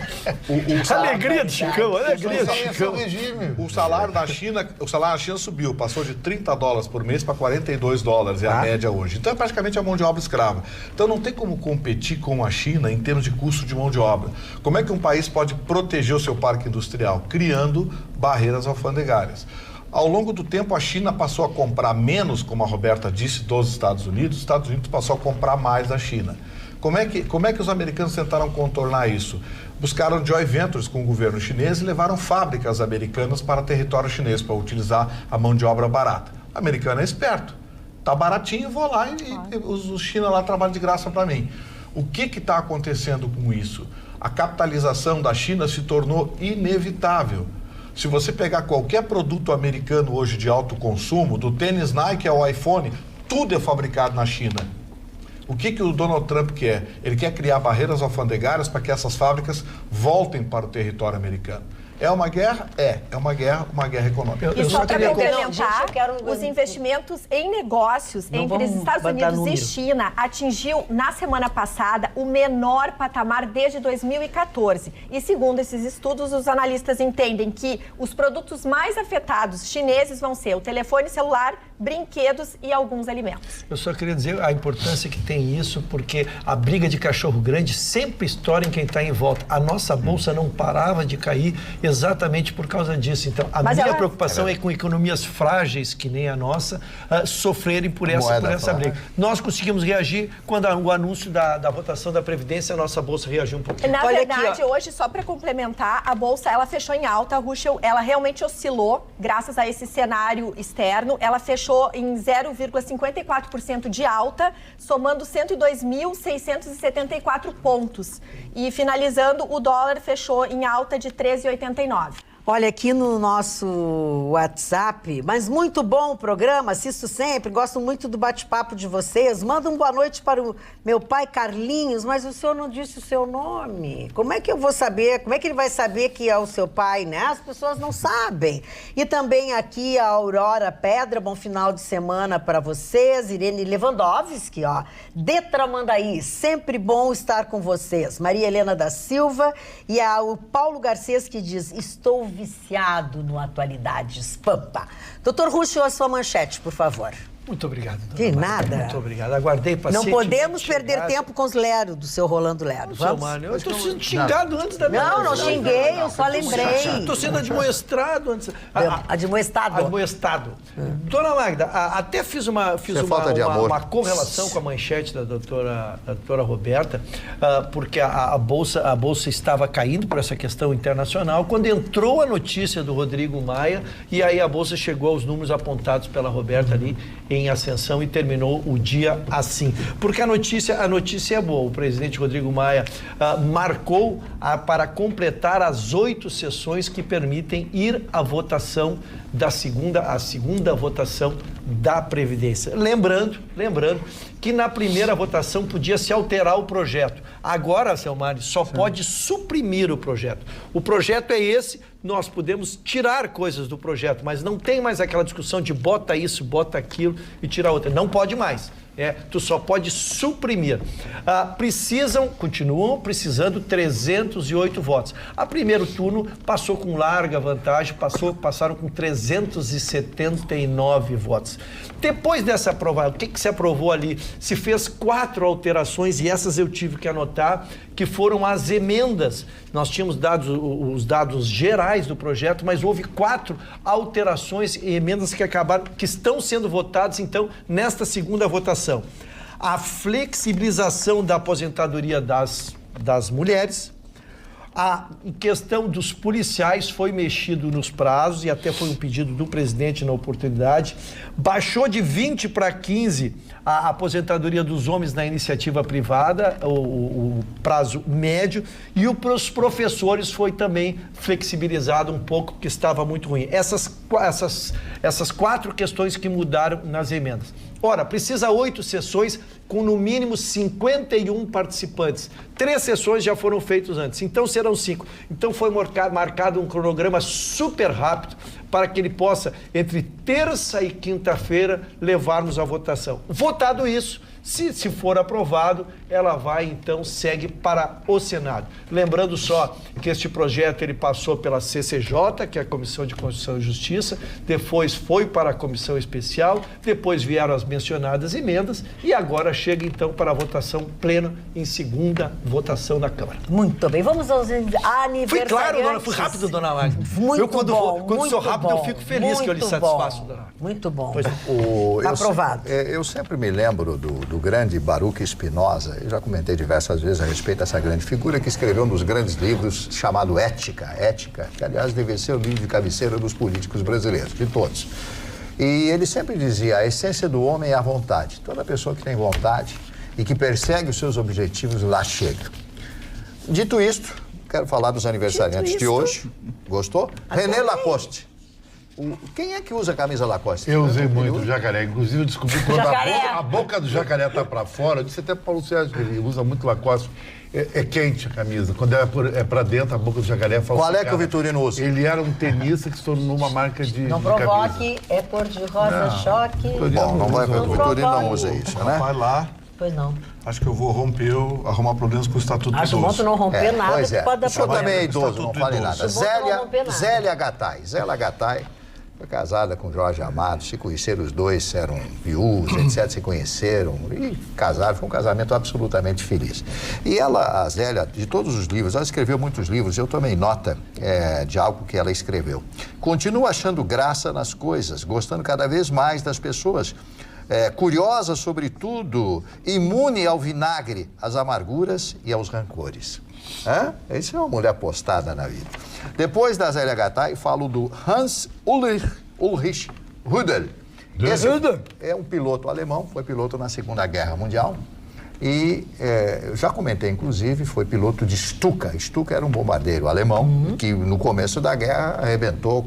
Alegria do Chicão, alegria do Chicão. O salário na China subiu, passou de $30 por mês para $42, é a média hoje. Então, é praticamente a mão de obra escrava. Então, não tem como competir com a China em termos de custo de mão de obra. Como é que um país pode proteger o seu parque industrial? Criando barreiras alfandegárias. Ao longo do tempo, a China passou a comprar menos, como a Roberta disse, dos Estados Unidos. Os Estados Unidos passou a comprar mais da China. Como é que os americanos tentaram contornar isso? Buscaram joint ventures com o governo chinês e levaram fábricas americanas para território chinês, para utilizar a mão de obra barata. O americano é esperto. Tá baratinho, vou lá e os China lá trabalham de graça para mim. O que está acontecendo com isso? A capitalização da China se tornou inevitável. Se você pegar qualquer produto americano hoje de alto consumo, do tênis Nike ao iPhone, tudo é fabricado na China. O que o Donald Trump quer? Ele quer criar barreiras alfandegárias para que essas fábricas voltem para o território americano. É uma guerra? É uma guerra econômica. E só para complementar, os investimentos em negócios entre os Estados Unidos e China atingiu, na semana passada, o menor patamar desde 2014. E segundo esses estudos, os analistas entendem que os produtos mais afetados chineses vão ser o telefone celular, brinquedos e alguns alimentos. Eu só queria dizer a importância que tem isso, porque a briga de cachorro grande sempre estoura em quem está em volta. A nossa bolsa não parava de cair exatamente por causa disso. Então, a minha preocupação é com economias frágeis, que nem a nossa, sofrerem por essa briga. Nós conseguimos reagir quando o anúncio da votação da Previdência, a nossa bolsa reagiu um pouquinho. Na verdade, hoje, só para complementar, a bolsa ela fechou em alta, a Ruschel, ela realmente oscilou, graças a esse cenário externo, ela fechou em 0,54% de alta, somando 102.674 pontos. E finalizando, o dólar fechou em alta de 13,89. Olha, aqui no nosso WhatsApp, mas muito bom o programa, assisto sempre, gosto muito do bate-papo de vocês. Manda uma boa noite para o meu pai Carlinhos, mas o senhor não disse o seu nome. Como é que eu vou saber? Como é que ele vai saber que é o seu pai, né? As pessoas não sabem. E também aqui a Aurora Pedra, bom final de semana para vocês. Irene Lewandowski, ó, de Tramandaí, sempre bom estar com vocês. Maria Helena da Silva e o Paulo Garcês que diz, estou viciado no Atualidades Pampa. Doutor Ruschel, a sua manchete, por favor. Muito obrigado. De nada. Muito obrigado. Aguardei paciente. Não podemos perder tempo com os Lero, do seu Rolando Lero. Vamos? Mano, eu estou sendo xingado antes da minha... Não xinguei, eu só lembrei. Estou sendo admoestado antes... Admoestado. Admoestado. Dona Magda, até fiz uma correlação com a manchete da doutora Roberta, porque a bolsa estava caindo por essa questão internacional, quando entrou a notícia do Rodrigo Maia, e aí a bolsa chegou aos números apontados pela Roberta ali, em ascensão, e terminou o dia assim. Porque a notícia é boa. O presidente Rodrigo Maia marcou para completar as 8 sessões que permitem ir à votação a segunda votação da Previdência. Lembrando que na primeira votação podia se alterar o projeto. Agora, Selmari, só pode suprimir o projeto. O projeto é esse, nós podemos tirar coisas do projeto, mas não tem mais aquela discussão de bota isso, bota aquilo e tira outra. Não pode mais. Tu só pode suprimir. Continuam precisando 308 votos. A primeiro turno passou com larga vantagem, passaram com 379 votos. Depois dessa aprovação, o que se aprovou ali? Se fez 4 alterações, e essas eu tive que anotar, que foram as emendas. Nós tínhamos os dados gerais do projeto, mas houve 4 alterações e emendas que estão sendo votadas, então, nesta segunda votação. A flexibilização da aposentadoria das mulheres, A questão dos policiais foi mexido nos prazos, e até foi um pedido do presidente na oportunidade. Baixou de 20 para 15 a aposentadoria dos homens na iniciativa privada, o prazo médio, e os professores foi também flexibilizado um pouco, porque estava muito ruim. Essas 4 questões que mudaram nas emendas. Ora, precisa 8 sessões com no mínimo 51 participantes. 3 sessões já foram feitas antes, então serão 5. Então foi marcado um cronograma super rápido para que ele possa, entre terça e quinta-feira, levarmos à votação. Votado isso, se for aprovado, ela vai, então, segue para o Senado. Lembrando só que este projeto ele passou pela CCJ, que é a Comissão de Constituição e Justiça, depois foi para a Comissão Especial, depois vieram as mencionadas emendas e agora chega, então, para a votação plena em segunda votação na Câmara. Muito bem, vamos aos aniversariantes. Foi claro, dona, foi rápido, dona Magda. Quando sou rápido, eu fico feliz que eu lhe satisfaço, dona Magda. Muito bom. Aprovado. Eu sempre me lembro do grande Baruch Spinoza. Eu já comentei diversas vezes a respeito dessa grande figura que escreveu um dos grandes livros chamado Ética, que aliás deve ser o livro de cabeceira dos políticos brasileiros, de todos. E ele sempre dizia, a essência do homem é a vontade. Toda pessoa que tem vontade e que persegue os seus objetivos, lá chega. Dito isto, quero falar dos aniversariantes de hoje. Gostou? René Lacoste. Quem é que usa a camisa Lacoste? Eu usei muito o jacaré. Inclusive, eu descobri quando a boca do jacaré tá para fora. Eu disse até para o Paulo Sérgio, ele usa muito Lacoste. É quente a camisa. Quando é para dentro, a boca do jacaré é falsificada. Qual é que o Vitorino usa? Ele era um tenista que se tornou uma marca de Não provoque, é cor de rosa, choque. Bom, não vai ver. O Vitorino não usa isso, né? Vai lá. Pois não. Acho que eu vou arrumar problemas com o Estatuto do Acho bom tu não romper nada, pois que pode dar O senhor problema. também é idoso, não fale nada. Zélia Gattai. Zélia Gattai foi casada com Jorge Amado, se conheceram os dois, eram viúvos, etc., se conheceram e casaram, foi um casamento absolutamente feliz. E ela, a Zélia, de todos os livros, ela escreveu muitos livros, eu tomei nota de algo que ela escreveu. Continua achando graça nas coisas, gostando cada vez mais das pessoas, curiosa sobre tudo, imune ao vinagre, às amarguras e aos rancores. Isso é uma mulher postada na vida. Depois da Zélia Gattai, falo do Hans Ulrich Rudel. Esse é um piloto alemão, foi piloto na Segunda Guerra Mundial. E eu já comentei, inclusive, foi piloto de Stuka. Stuka era um bombardeiro alemão que no começo da guerra arrebentou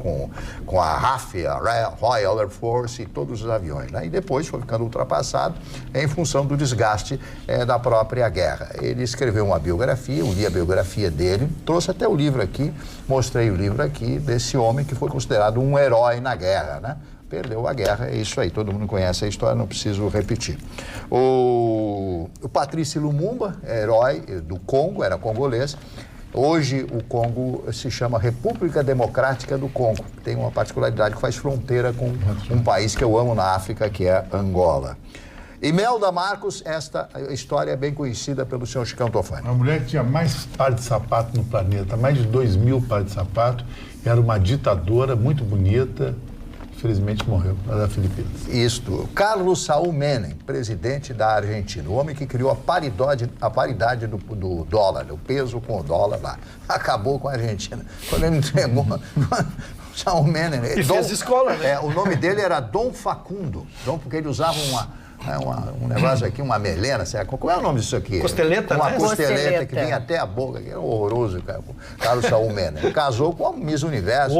com a RAF, a Royal Air Force e todos os aviões, né? E depois foi ficando ultrapassado em função do desgaste da própria guerra. Ele escreveu uma biografia, eu li a biografia dele, trouxe até o livro aqui, mostrei o livro aqui desse homem que foi considerado um herói na guerra, né? Perdeu a guerra, é isso aí, todo mundo conhece a história, não preciso repetir. O Patrice Lumumba, herói do Congo, era congolês. Hoje o Congo se chama República Democrática do Congo. Tem uma particularidade que faz fronteira com um país que eu amo na África, que é Angola. Imelda Marcos, esta história é bem conhecida pelo senhor Chicão Tofani. A mulher que tinha mais par de sapato no planeta, mais de 2.000 pares de sapato, era uma ditadora muito bonita. Infelizmente morreu, lá da Filipinas. Isto. Carlos Saúl Menem, presidente da Argentina, o homem que criou a paridade do dólar, o peso com o dólar lá. Acabou com a Argentina. Quando ele entregou, Saúl Menem... E fez escola, né? O nome dele era Dom Facundo, porque ele usava um negócio aqui, uma melena, sabe? Qual é o nome disso aqui? Costeleta, uma né? Costeleta que vinha até a boca, que era horroroso, cara. Carlos Saúl Menem. Casou com a Miss Universo,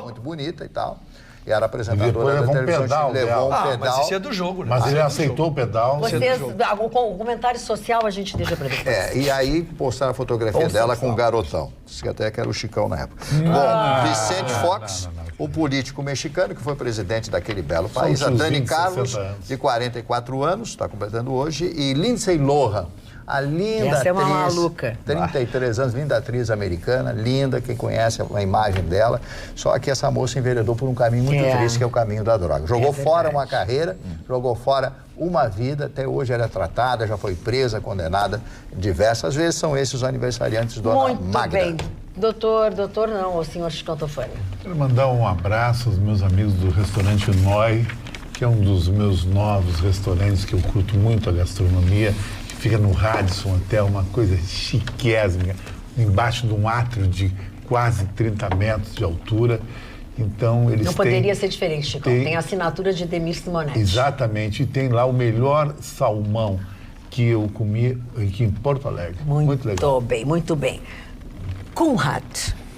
muito bonita e tal. E era apresentadora da televisão, levou um pedal. Mas isso é do jogo, né? Mas ele aceitou o pedal. Vocês, algum comentário social a gente deixa pra depois. E aí postaram a fotografia dela com um garotão. Disse que até que era o Chicão na época. Bom, Vicente Fox, o político mexicano que foi presidente daquele belo país, a Dani Carlos, de 44 anos, está completando hoje, e Lindsay Lohan. A linda Essa atriz, é uma maluca. 33 anos, linda atriz americana, linda, quem conhece a imagem dela. Só que essa moça enveredou por um caminho muito triste, que é o caminho da droga. Jogou fora uma carreira, jogou fora uma vida, até hoje ela é tratada, já foi presa, condenada diversas vezes. São esses os aniversariantes, dona Magda. Muito bem. Doutor não, o senhor Chicão Tofani. Quero mandar um abraço aos meus amigos do restaurante Noi, que é um dos meus novos restaurantes que eu curto muito a gastronomia. Fica no Radisson Hotel, uma coisa chiquésima. embaixo de um átrio de quase 30 metros de altura. Então, eles Não poderia ser diferente, Chico. Tem a assinatura de Demir Simonetti. Exatamente. E tem lá o melhor salmão que eu comi aqui em Porto Alegre. Muito legal. Muito bem. Conrad.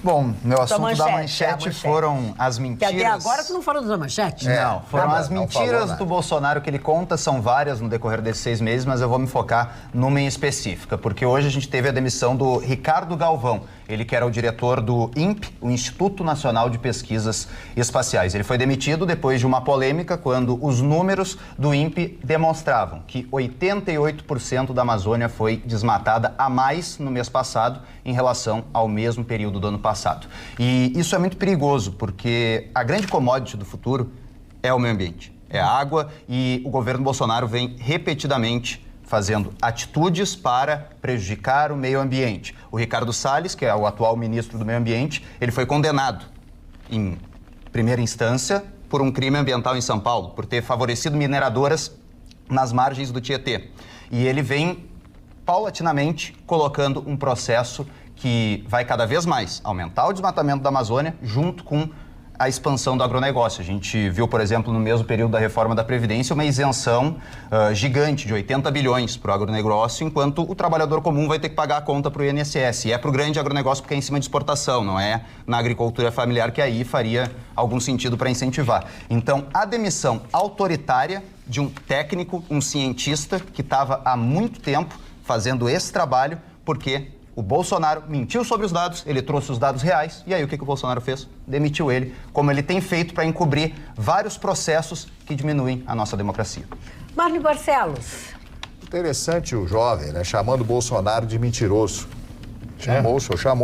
Bom, meu assunto da manchete, manchete foram as Que mentiras... até agora tu não falou da manchete? Não, foram as não mentiras falou, né? do Bolsonaro que ele conta, são várias no decorrer desses 6 meses, mas eu vou me focar numa em específica, porque hoje a gente teve a demissão do Ricardo Galvão, ele que era o diretor do INPE, o Instituto Nacional de Pesquisas Espaciais. Ele foi demitido depois de uma polêmica quando os números do INPE demonstravam que 88% da Amazônia foi desmatada a mais no mês passado em relação ao mesmo período do ano passado. E isso é muito perigoso, porque a grande commodity do futuro é o meio ambiente, é a água, e o governo Bolsonaro vem repetidamente fazendo atitudes para prejudicar o meio ambiente. O Ricardo Salles, que é o atual ministro do Meio Ambiente, ele foi condenado em primeira instância por um crime ambiental em São Paulo, por ter favorecido mineradoras nas margens do Tietê. E ele vem paulatinamente colocando um processo que vai cada vez mais aumentar o desmatamento da Amazônia junto com a expansão do agronegócio. A gente viu, por exemplo, no mesmo período da reforma da Previdência, uma isenção gigante de 80 bilhões para o agronegócio, enquanto o trabalhador comum vai ter que pagar a conta para o INSS. E é para o grande agronegócio porque é em cima de exportação, não é na agricultura familiar, que aí faria algum sentido para incentivar. Então, a demissão autoritária de um técnico, um cientista que estava há muito tempo fazendo esse trabalho, porque o Bolsonaro mentiu sobre os dados, ele trouxe os dados reais, e aí o que o Bolsonaro fez? Demitiu ele, como ele tem feito para encobrir vários processos que diminuem a nossa democracia. Marli Barcelos. Interessante o jovem, né? Chamando o Bolsonaro de mentiroso. Chamou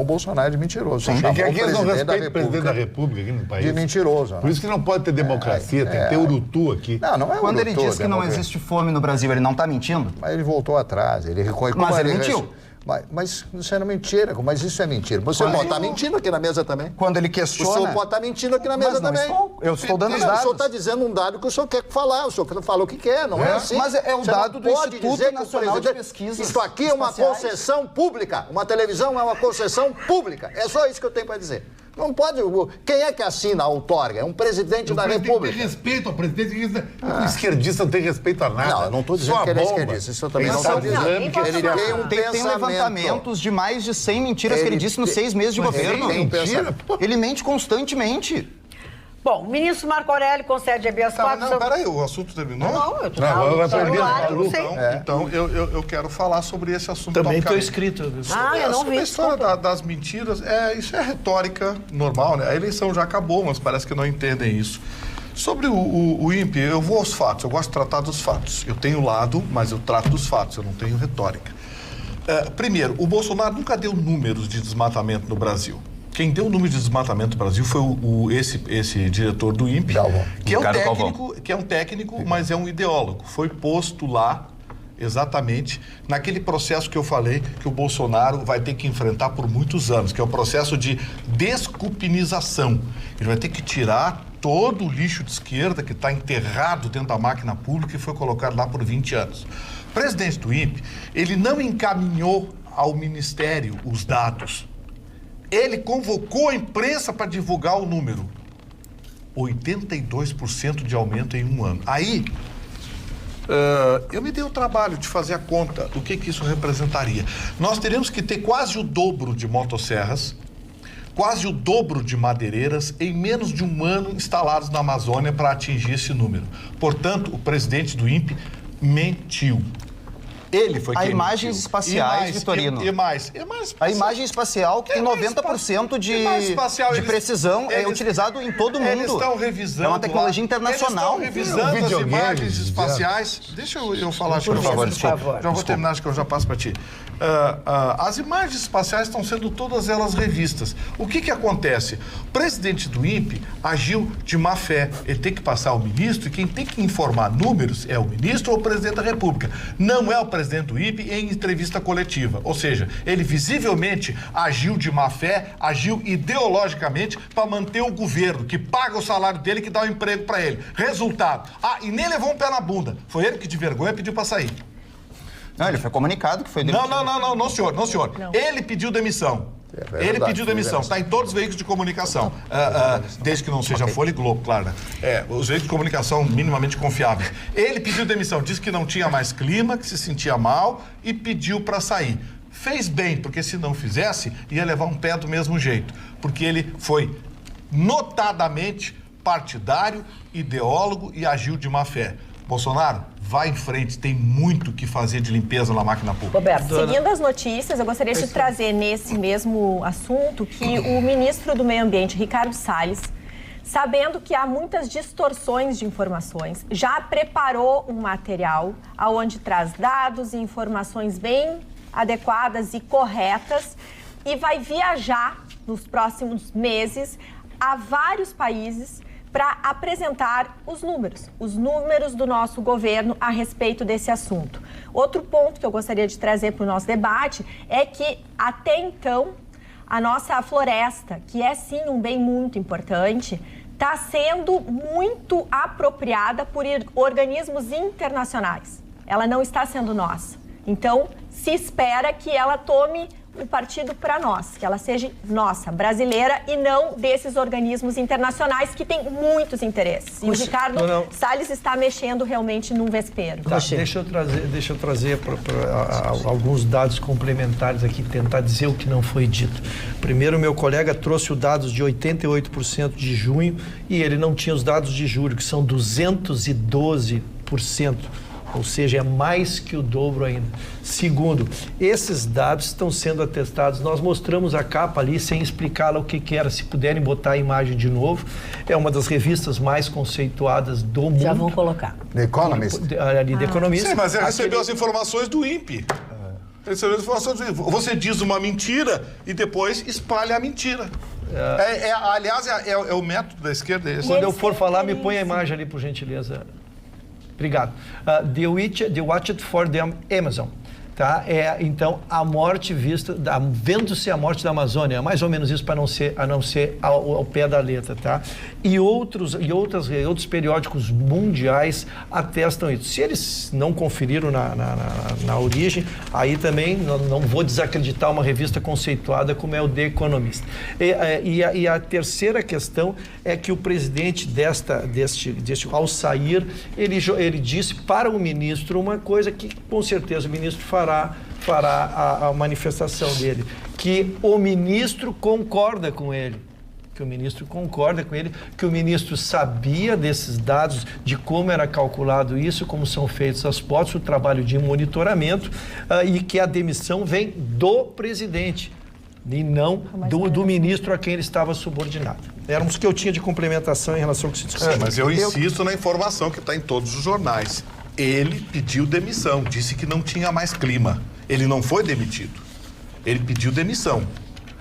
o Bolsonaro de mentiroso. Sim. Chamou Porque aqui o eles não presidente respeitam o presidente da República aqui no país. de mentiroso. Né? Por isso que não pode ter democracia, tem que ter urutu aqui. Não é Quando urutu, ele diz que não existe fome no Brasil, ele não está mentindo? Mas ele voltou atrás, ele reconheceu. Mas ele mentiu. Mas isso é mentira, mas isso é mentira. Você pode estar mentindo aqui na mesa também. Quando ele O questiona... senhor pode estar mentindo aqui na mesa também. Eu estou dando os O dados. senhor está dizendo um dado que o senhor quer falar, o senhor fala o que quer, não é assim. Mas é o Você dado não do pode Instituto dizer que o Nacional de presidente- Pesquisas Isso aqui é uma Espaciais. concessão pública. Uma televisão é uma concessão pública. É só isso que eu tenho para dizer. Não pode... Quem é que assina a outorga? É um presidente da República. Tem respeito ao presidente. O esquerdista não tem respeito a nada. Não, eu não estou dizendo Só que ele é bomba. esquerdista. Isso eu também Ele não está estou dizendo. dizendo que Ele tem um Tem pensamento. levantamentos de mais de 100 mentiras que ele disse nos 6 meses de Mas governo. ele tem um pensamento. Ele mente constantemente. Bom, o ministro Marco Aurélio concede habeas corpus... Peraí, o assunto terminou? Não, eu tô Não, vai falando perder lá, a eu luta. não sei. Então, eu quero falar sobre esse assunto. Também estou topicamente. inscrito. Eu não Sobre vi. a história das mentiras, isso é retórica normal, né? A eleição já acabou, mas parece que não entendem isso. Sobre o INPE, eu vou aos fatos, eu gosto de tratar dos fatos. Eu tenho lado, mas eu trato dos fatos, eu não tenho retórica. Primeiro, o Bolsonaro nunca deu números de desmatamento no Brasil. Quem deu o número de desmatamento no Brasil foi esse diretor do INPE, que é um técnico, mas é um ideólogo. Foi posto lá exatamente naquele processo que eu falei que o Bolsonaro vai ter que enfrentar por muitos anos, que é o processo de desculpinização. Ele vai ter que tirar todo o lixo de esquerda que está enterrado dentro da máquina pública e foi colocado lá por 20 anos. O presidente do INPE, ele não encaminhou ao Ministério os dados. Ele convocou a imprensa para divulgar o número. 82% de aumento em um ano. Aí, eu me dei o trabalho de fazer a conta do que isso representaria. Nós teríamos que ter quase o dobro de motosserras, quase o dobro de madeireiras em menos de um ano instalados na Amazônia para atingir esse número. Portanto, o presidente do INPE mentiu. Ele foi quem imagens mentiu. espaciais, Vitorino. A imagem espacial que tem 90% de precisão é utilizado em todo o mundo. Eles estão revisando. É uma tecnologia internacional. Eles estão revisando as imagens espaciais. Deixa eu falar, acho que já vou terminar, acho que eu já passo para ti. As imagens espaciais estão sendo todas elas revistas. O que acontece? O presidente do INPE agiu de má fé. Ele tem que passar ao ministro e quem tem que informar números é o ministro ou o presidente da República. Não é o presidente do INPE em entrevista coletiva. Ou seja, ele visivelmente agiu de má fé, agiu ideologicamente para manter o governo, que paga o salário dele, que dá o emprego para ele. Resultado. E nem levou um pé na bunda. Foi ele que de vergonha pediu para sair. Não, ele foi comunicado que foi demitido. Não, senhor. Ele pediu demissão. Ele pediu demissão. Está em todos os veículos de comunicação. Desde que não seja Folha e Globo, claro. Os veículos de comunicação minimamente confiáveis. Ele pediu demissão, disse que não tinha mais clima, que se sentia mal e pediu para sair. Fez bem, porque se não fizesse, ia levar um pé do mesmo jeito. Porque ele foi notadamente partidário, ideólogo e agiu de má fé. Bolsonaro, vai em frente, tem muito que fazer de limpeza na máquina pública. Roberto, seguindo as notícias, eu gostaria de trazer nesse mesmo assunto que o ministro do Meio Ambiente, Ricardo Salles, sabendo que há muitas distorções de informações, já preparou um material onde traz dados e informações bem adequadas e corretas e vai viajar nos próximos meses a vários países para apresentar os números do nosso governo a respeito desse assunto. Outro ponto que eu gostaria de trazer para o nosso debate é que, até então, a nossa floresta, que é sim um bem muito importante, está sendo muito apropriada por organismos internacionais. Ela não está sendo nossa. Então, se espera que ela tome o partido para nós, que ela seja nossa, brasileira, e não desses organismos internacionais que têm muitos interesses. E o Ricardo Salles está mexendo realmente num vespeiro. Tá, deixa eu trazer alguns dados complementares aqui, tentar dizer o que não foi dito. Primeiro, meu colega trouxe os dados de 88% de junho e ele não tinha os dados de julho, que são 212%. Ou seja, é mais que o dobro ainda. Segundo, esses dados estão sendo atestados. Nós mostramos a capa ali sem explicar o que era. Se puderem botar a imagem de novo. É uma das revistas mais conceituadas do mundo. Já vão colocar. The Economist. Ali, The Economist. Sim, mas ele recebeu as informações do INPE. Recebeu as informações do INPE. Você diz uma mentira e depois espalha a mentira. Aliás, é o método da esquerda. Quando eu for falar, me põe a imagem ali, por gentileza. Obrigado. The Watched for the Amazon. Tá? Então, a morte vista, vendo-se a morte da Amazônia, é mais ou menos isso, para não ser ao pé da letra, tá? E outros periódicos mundiais atestam isso. Se eles não conferiram na origem, aí também não vou desacreditar uma revista conceituada como é o The Economist. E a terceira questão é que o presidente ao sair, ele disse para o ministro uma coisa que, com certeza, o ministro fará a manifestação dele, que o ministro concorda com ele, que o ministro sabia desses dados, de como era calculado isso, como são feitos as potes, o trabalho de monitoramento, e que a demissão vem do presidente e não do ministro a quem ele estava subordinado. Eram os que eu tinha de complementação em relação ao que se discutiu. Mas eu insisto na informação que está em todos os jornais. Ele pediu demissão, disse que não tinha mais clima. Ele não foi demitido. Ele pediu demissão.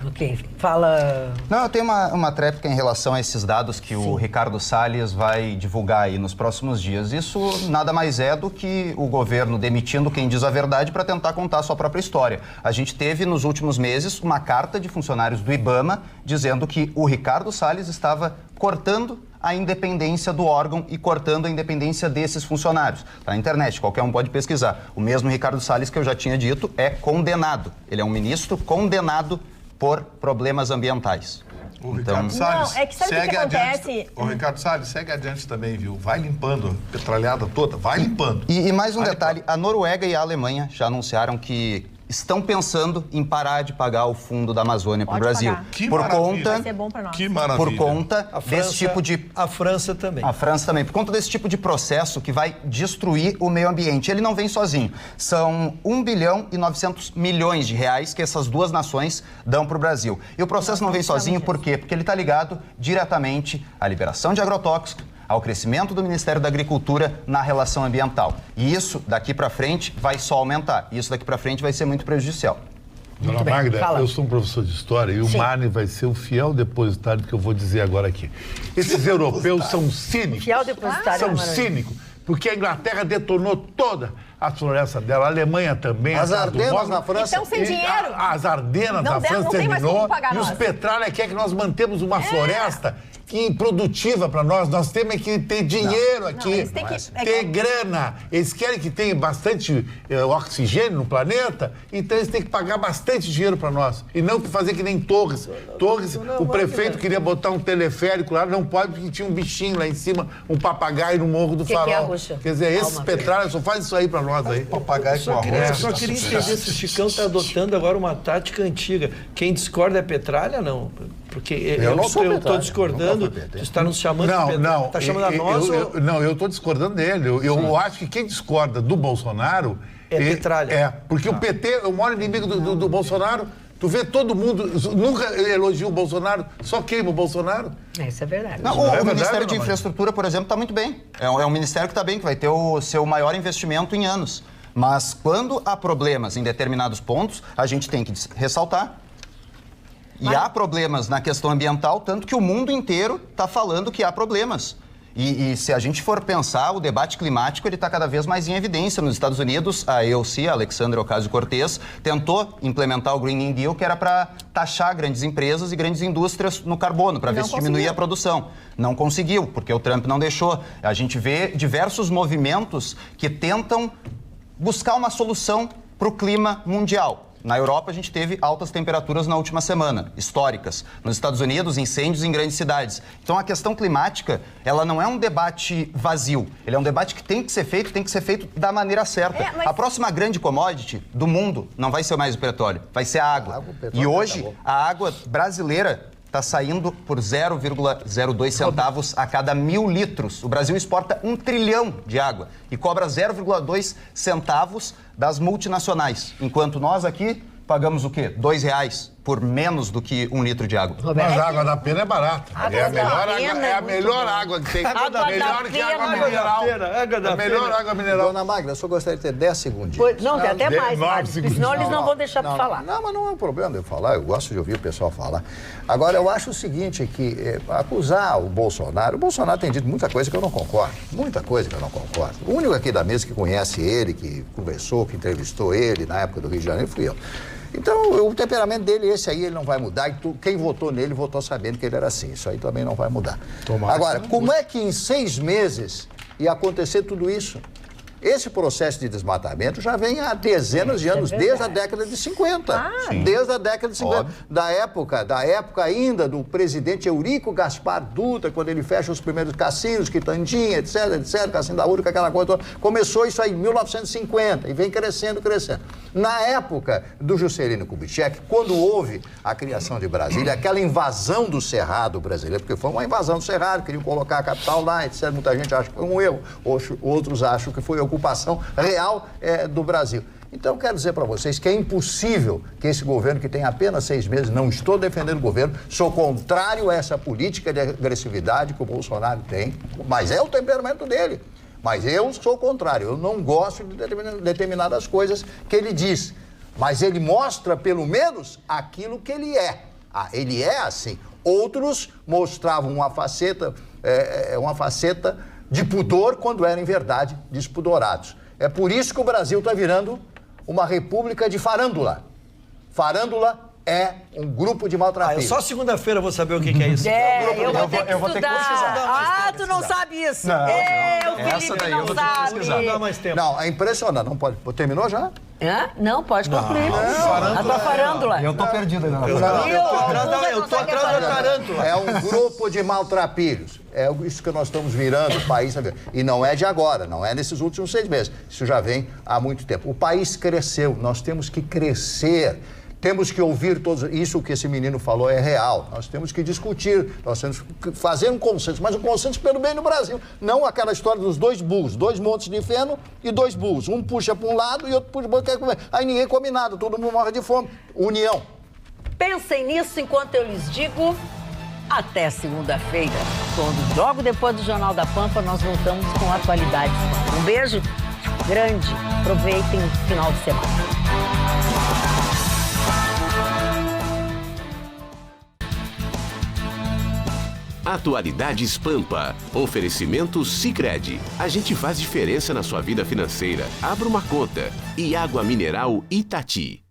Ok, fala... Não, eu tenho uma tréplica em relação a esses dados que o Ricardo Salles vai divulgar aí nos próximos dias. Isso nada mais é do que o governo demitindo quem diz a verdade para tentar contar a sua própria história. A gente teve nos últimos meses uma carta de funcionários do IBAMA dizendo que o Ricardo Salles estava cortando a independência do órgão e cortando a independência desses funcionários. Tá na internet, qualquer um pode pesquisar. O mesmo Ricardo Salles, que eu já tinha dito, é condenado. Ele é um ministro condenado por problemas ambientais. O Ricardo Salles não, é que sabe o que acontece? O Ricardo Salles segue adiante também, viu? Vai limpando a petralhada toda, vai limpando. E mais um detalhe, a Noruega e a Alemanha já anunciaram que estão pensando em parar de pagar o fundo da Amazônia para o Brasil. Que por maravilha. conta, vai ser bom para nós. Que maravilha. Por conta desse tipo de... A França também. A França também. Por conta desse tipo de processo que vai destruir o meio ambiente. Ele não vem sozinho. São 1 bilhão e 900 milhões de reais que essas duas nações dão para o Brasil. E o processo não vem sozinho por quê? Porque ele está ligado diretamente à liberação de agrotóxicos, ao crescimento do Ministério da Agricultura na relação ambiental. E isso, daqui para frente, vai só aumentar. E isso daqui para frente vai ser muito prejudicial. Dona Magda, eu sou um professor de história e o Marne vai ser o fiel depositário do que eu vou dizer agora aqui. Esses europeus são cínicos. Fiel depositário. São cínicos, porque a Inglaterra detonou toda a floresta dela, a Alemanha também. As Ardenas na França. Então, sem dinheiro. As Ardenas na França não tem mais terminou como pagar e os nós. Petralha querem que nós mantemos uma floresta improdutiva para nós. Nós temos que ter dinheiro aqui, eles têm que- ter grana. Eles querem que tenha bastante oxigênio no planeta, então eles têm que pagar bastante dinheiro para nós. E não fazer que nem Torres. Torres, o prefeito queria botar um teleférico lá, não pode porque tinha um bichinho lá em cima, um papagaio no Morro do Farol. que é, Ruxa? Quer dizer, esses Calma, petralhas só fazem isso aí para nós aí. Papagaio com Eu arroz. só queria entender se o Chicão está adotando agora uma tática antiga. Quem discorda é Petralha, não? Porque eu não sou estou Petralha, discordando, nunca fui PT. tu está nos chamando de Petralha. Não, Está chamando a nós ou... Não, eu estou discordando dele. Eu acho que quem discorda do Bolsonaro... É Petralha. Porque o PT é o maior inimigo do Bolsonaro. Tu vê todo mundo, nunca elogia o Bolsonaro, só queima o Bolsonaro. Isso é verdade. Não, Não é o verdade, Ministério de não, Infraestrutura, por exemplo, está muito bem. É um ministério que está bem, que vai ter o seu maior investimento em anos. Mas quando há problemas em determinados pontos, a gente tem que ressaltar. E há problemas na questão ambiental, tanto que o mundo inteiro está falando que há problemas. E se a gente for pensar, o debate climático ele está cada vez mais em evidência. Nos Estados Unidos, a AOC, a Alexandria Ocasio-Cortez, tentou implementar o Green New Deal, que era para taxar grandes empresas e grandes indústrias no carbono, para ver se diminuía a produção. Não conseguiu, porque o Trump não deixou. A gente vê diversos movimentos que tentam buscar uma solução para o clima mundial. Na Europa, a gente teve altas temperaturas na última semana, históricas. Nos Estados Unidos, incêndios em grandes cidades. Então, a questão climática, ela não é um debate vazio. Ele é um debate que tem que ser feito da maneira certa. A próxima grande commodity do mundo não vai ser mais o petróleo, vai ser a água. E hoje, a água brasileira está saindo por 0,02 centavos a cada 1.000 litros. O Brasil exporta 1 trilhão de água e cobra 0,2 centavos das multinacionais. Enquanto nós aqui pagamos o quê? R$2 por menos do que 1 litro de água. Mas a água da pena é barata. Água É a da melhor Pena água, é é a muito melhor boa. água que tem. Água da Melhor que Pena. água Água mineral. água da A melhor Pena. água mineral. Dona Magda, eu só gostaria de ter 10 segundinhos. Pois, não, tem até mais, 9 Mário, segundos. senão eles não vão deixar tu falar. Não, mas não é um problema eu falar, eu gosto de ouvir o pessoal falar. Agora, eu acho o seguinte, que acusar o Bolsonaro tem dito muita coisa que eu não concordo, muita coisa que eu não concordo. O único aqui da mesa que conhece ele, que conversou, que entrevistou ele na época do Rio de Janeiro, fui eu. Então, o temperamento dele, esse aí, ele não vai mudar. E quem votou nele, votou sabendo que ele era assim. Isso aí também não vai mudar. Agora, como é que em 6 meses ia acontecer tudo isso? Esse processo de desmatamento já vem há dezenas de anos, desde a década de 50. Desde a década de 50. Da época ainda do presidente Eurico Gaspar Dutra, quando ele fecha os primeiros cassinos, Quitandinha, etc, Cassino da Urca, aquela coisa toda. Começou isso aí em 1950 e vem crescendo. Na época do Juscelino Kubitschek, quando houve a criação de Brasília, aquela invasão do Cerrado brasileiro, porque foi uma invasão do Cerrado, queriam colocar a capital lá, etc. Muita gente acha que foi um erro, outros acham que foi ocupação real do Brasil. Então, quero dizer para vocês que é impossível que esse governo, que tem apenas 6 meses, não estou defendendo o governo, sou contrário a essa política de agressividade que o Bolsonaro tem, mas é o temperamento dele. Mas eu sou contrário, eu não gosto de determinadas coisas que ele diz. Mas ele mostra, pelo menos, aquilo que ele é. Ele é assim. Outros mostravam uma faceta de pudor quando eram, em verdade, despudorados. É por isso que o Brasil está virando uma república de farândula. Farândula é um grupo de maltrapilhos. Só segunda-feira eu vou saber o que é isso. Eu vou ter que estudar. Tu não sabe isso. O Felipe não sabe. Não dá mais tempo. Não, é impressionante. Não pode. Terminou já? Não, pode concluir. A tua farândula. Eu tô perdido ainda. Eu tô atrás da tarântula. É um grupo de maltrapilhos. É isso que nós estamos virando o país. E não é de agora, não é nesses últimos 6 meses. Isso já vem há muito tempo. O país cresceu, nós temos que crescer. Temos que ouvir todos. Isso que esse menino falou é real. Nós temos que discutir, nós temos que fazer um consenso, mas um consenso pelo bem no Brasil. Não aquela história dos 2 burros, 2 montes de feno e 2 burros. Um puxa para um lado e outro puxa para o outro. Aí ninguém come nada, todo mundo morre de fome. União. Pensem nisso enquanto eu lhes digo até segunda-feira, quando logo depois do Jornal da Pampa nós voltamos com atualidades. Um beijo grande, aproveitem o final de semana. Atualidades Pampa. Oferecimento Sicredi. A gente faz diferença na sua vida financeira. Abra uma conta. E água mineral Itati.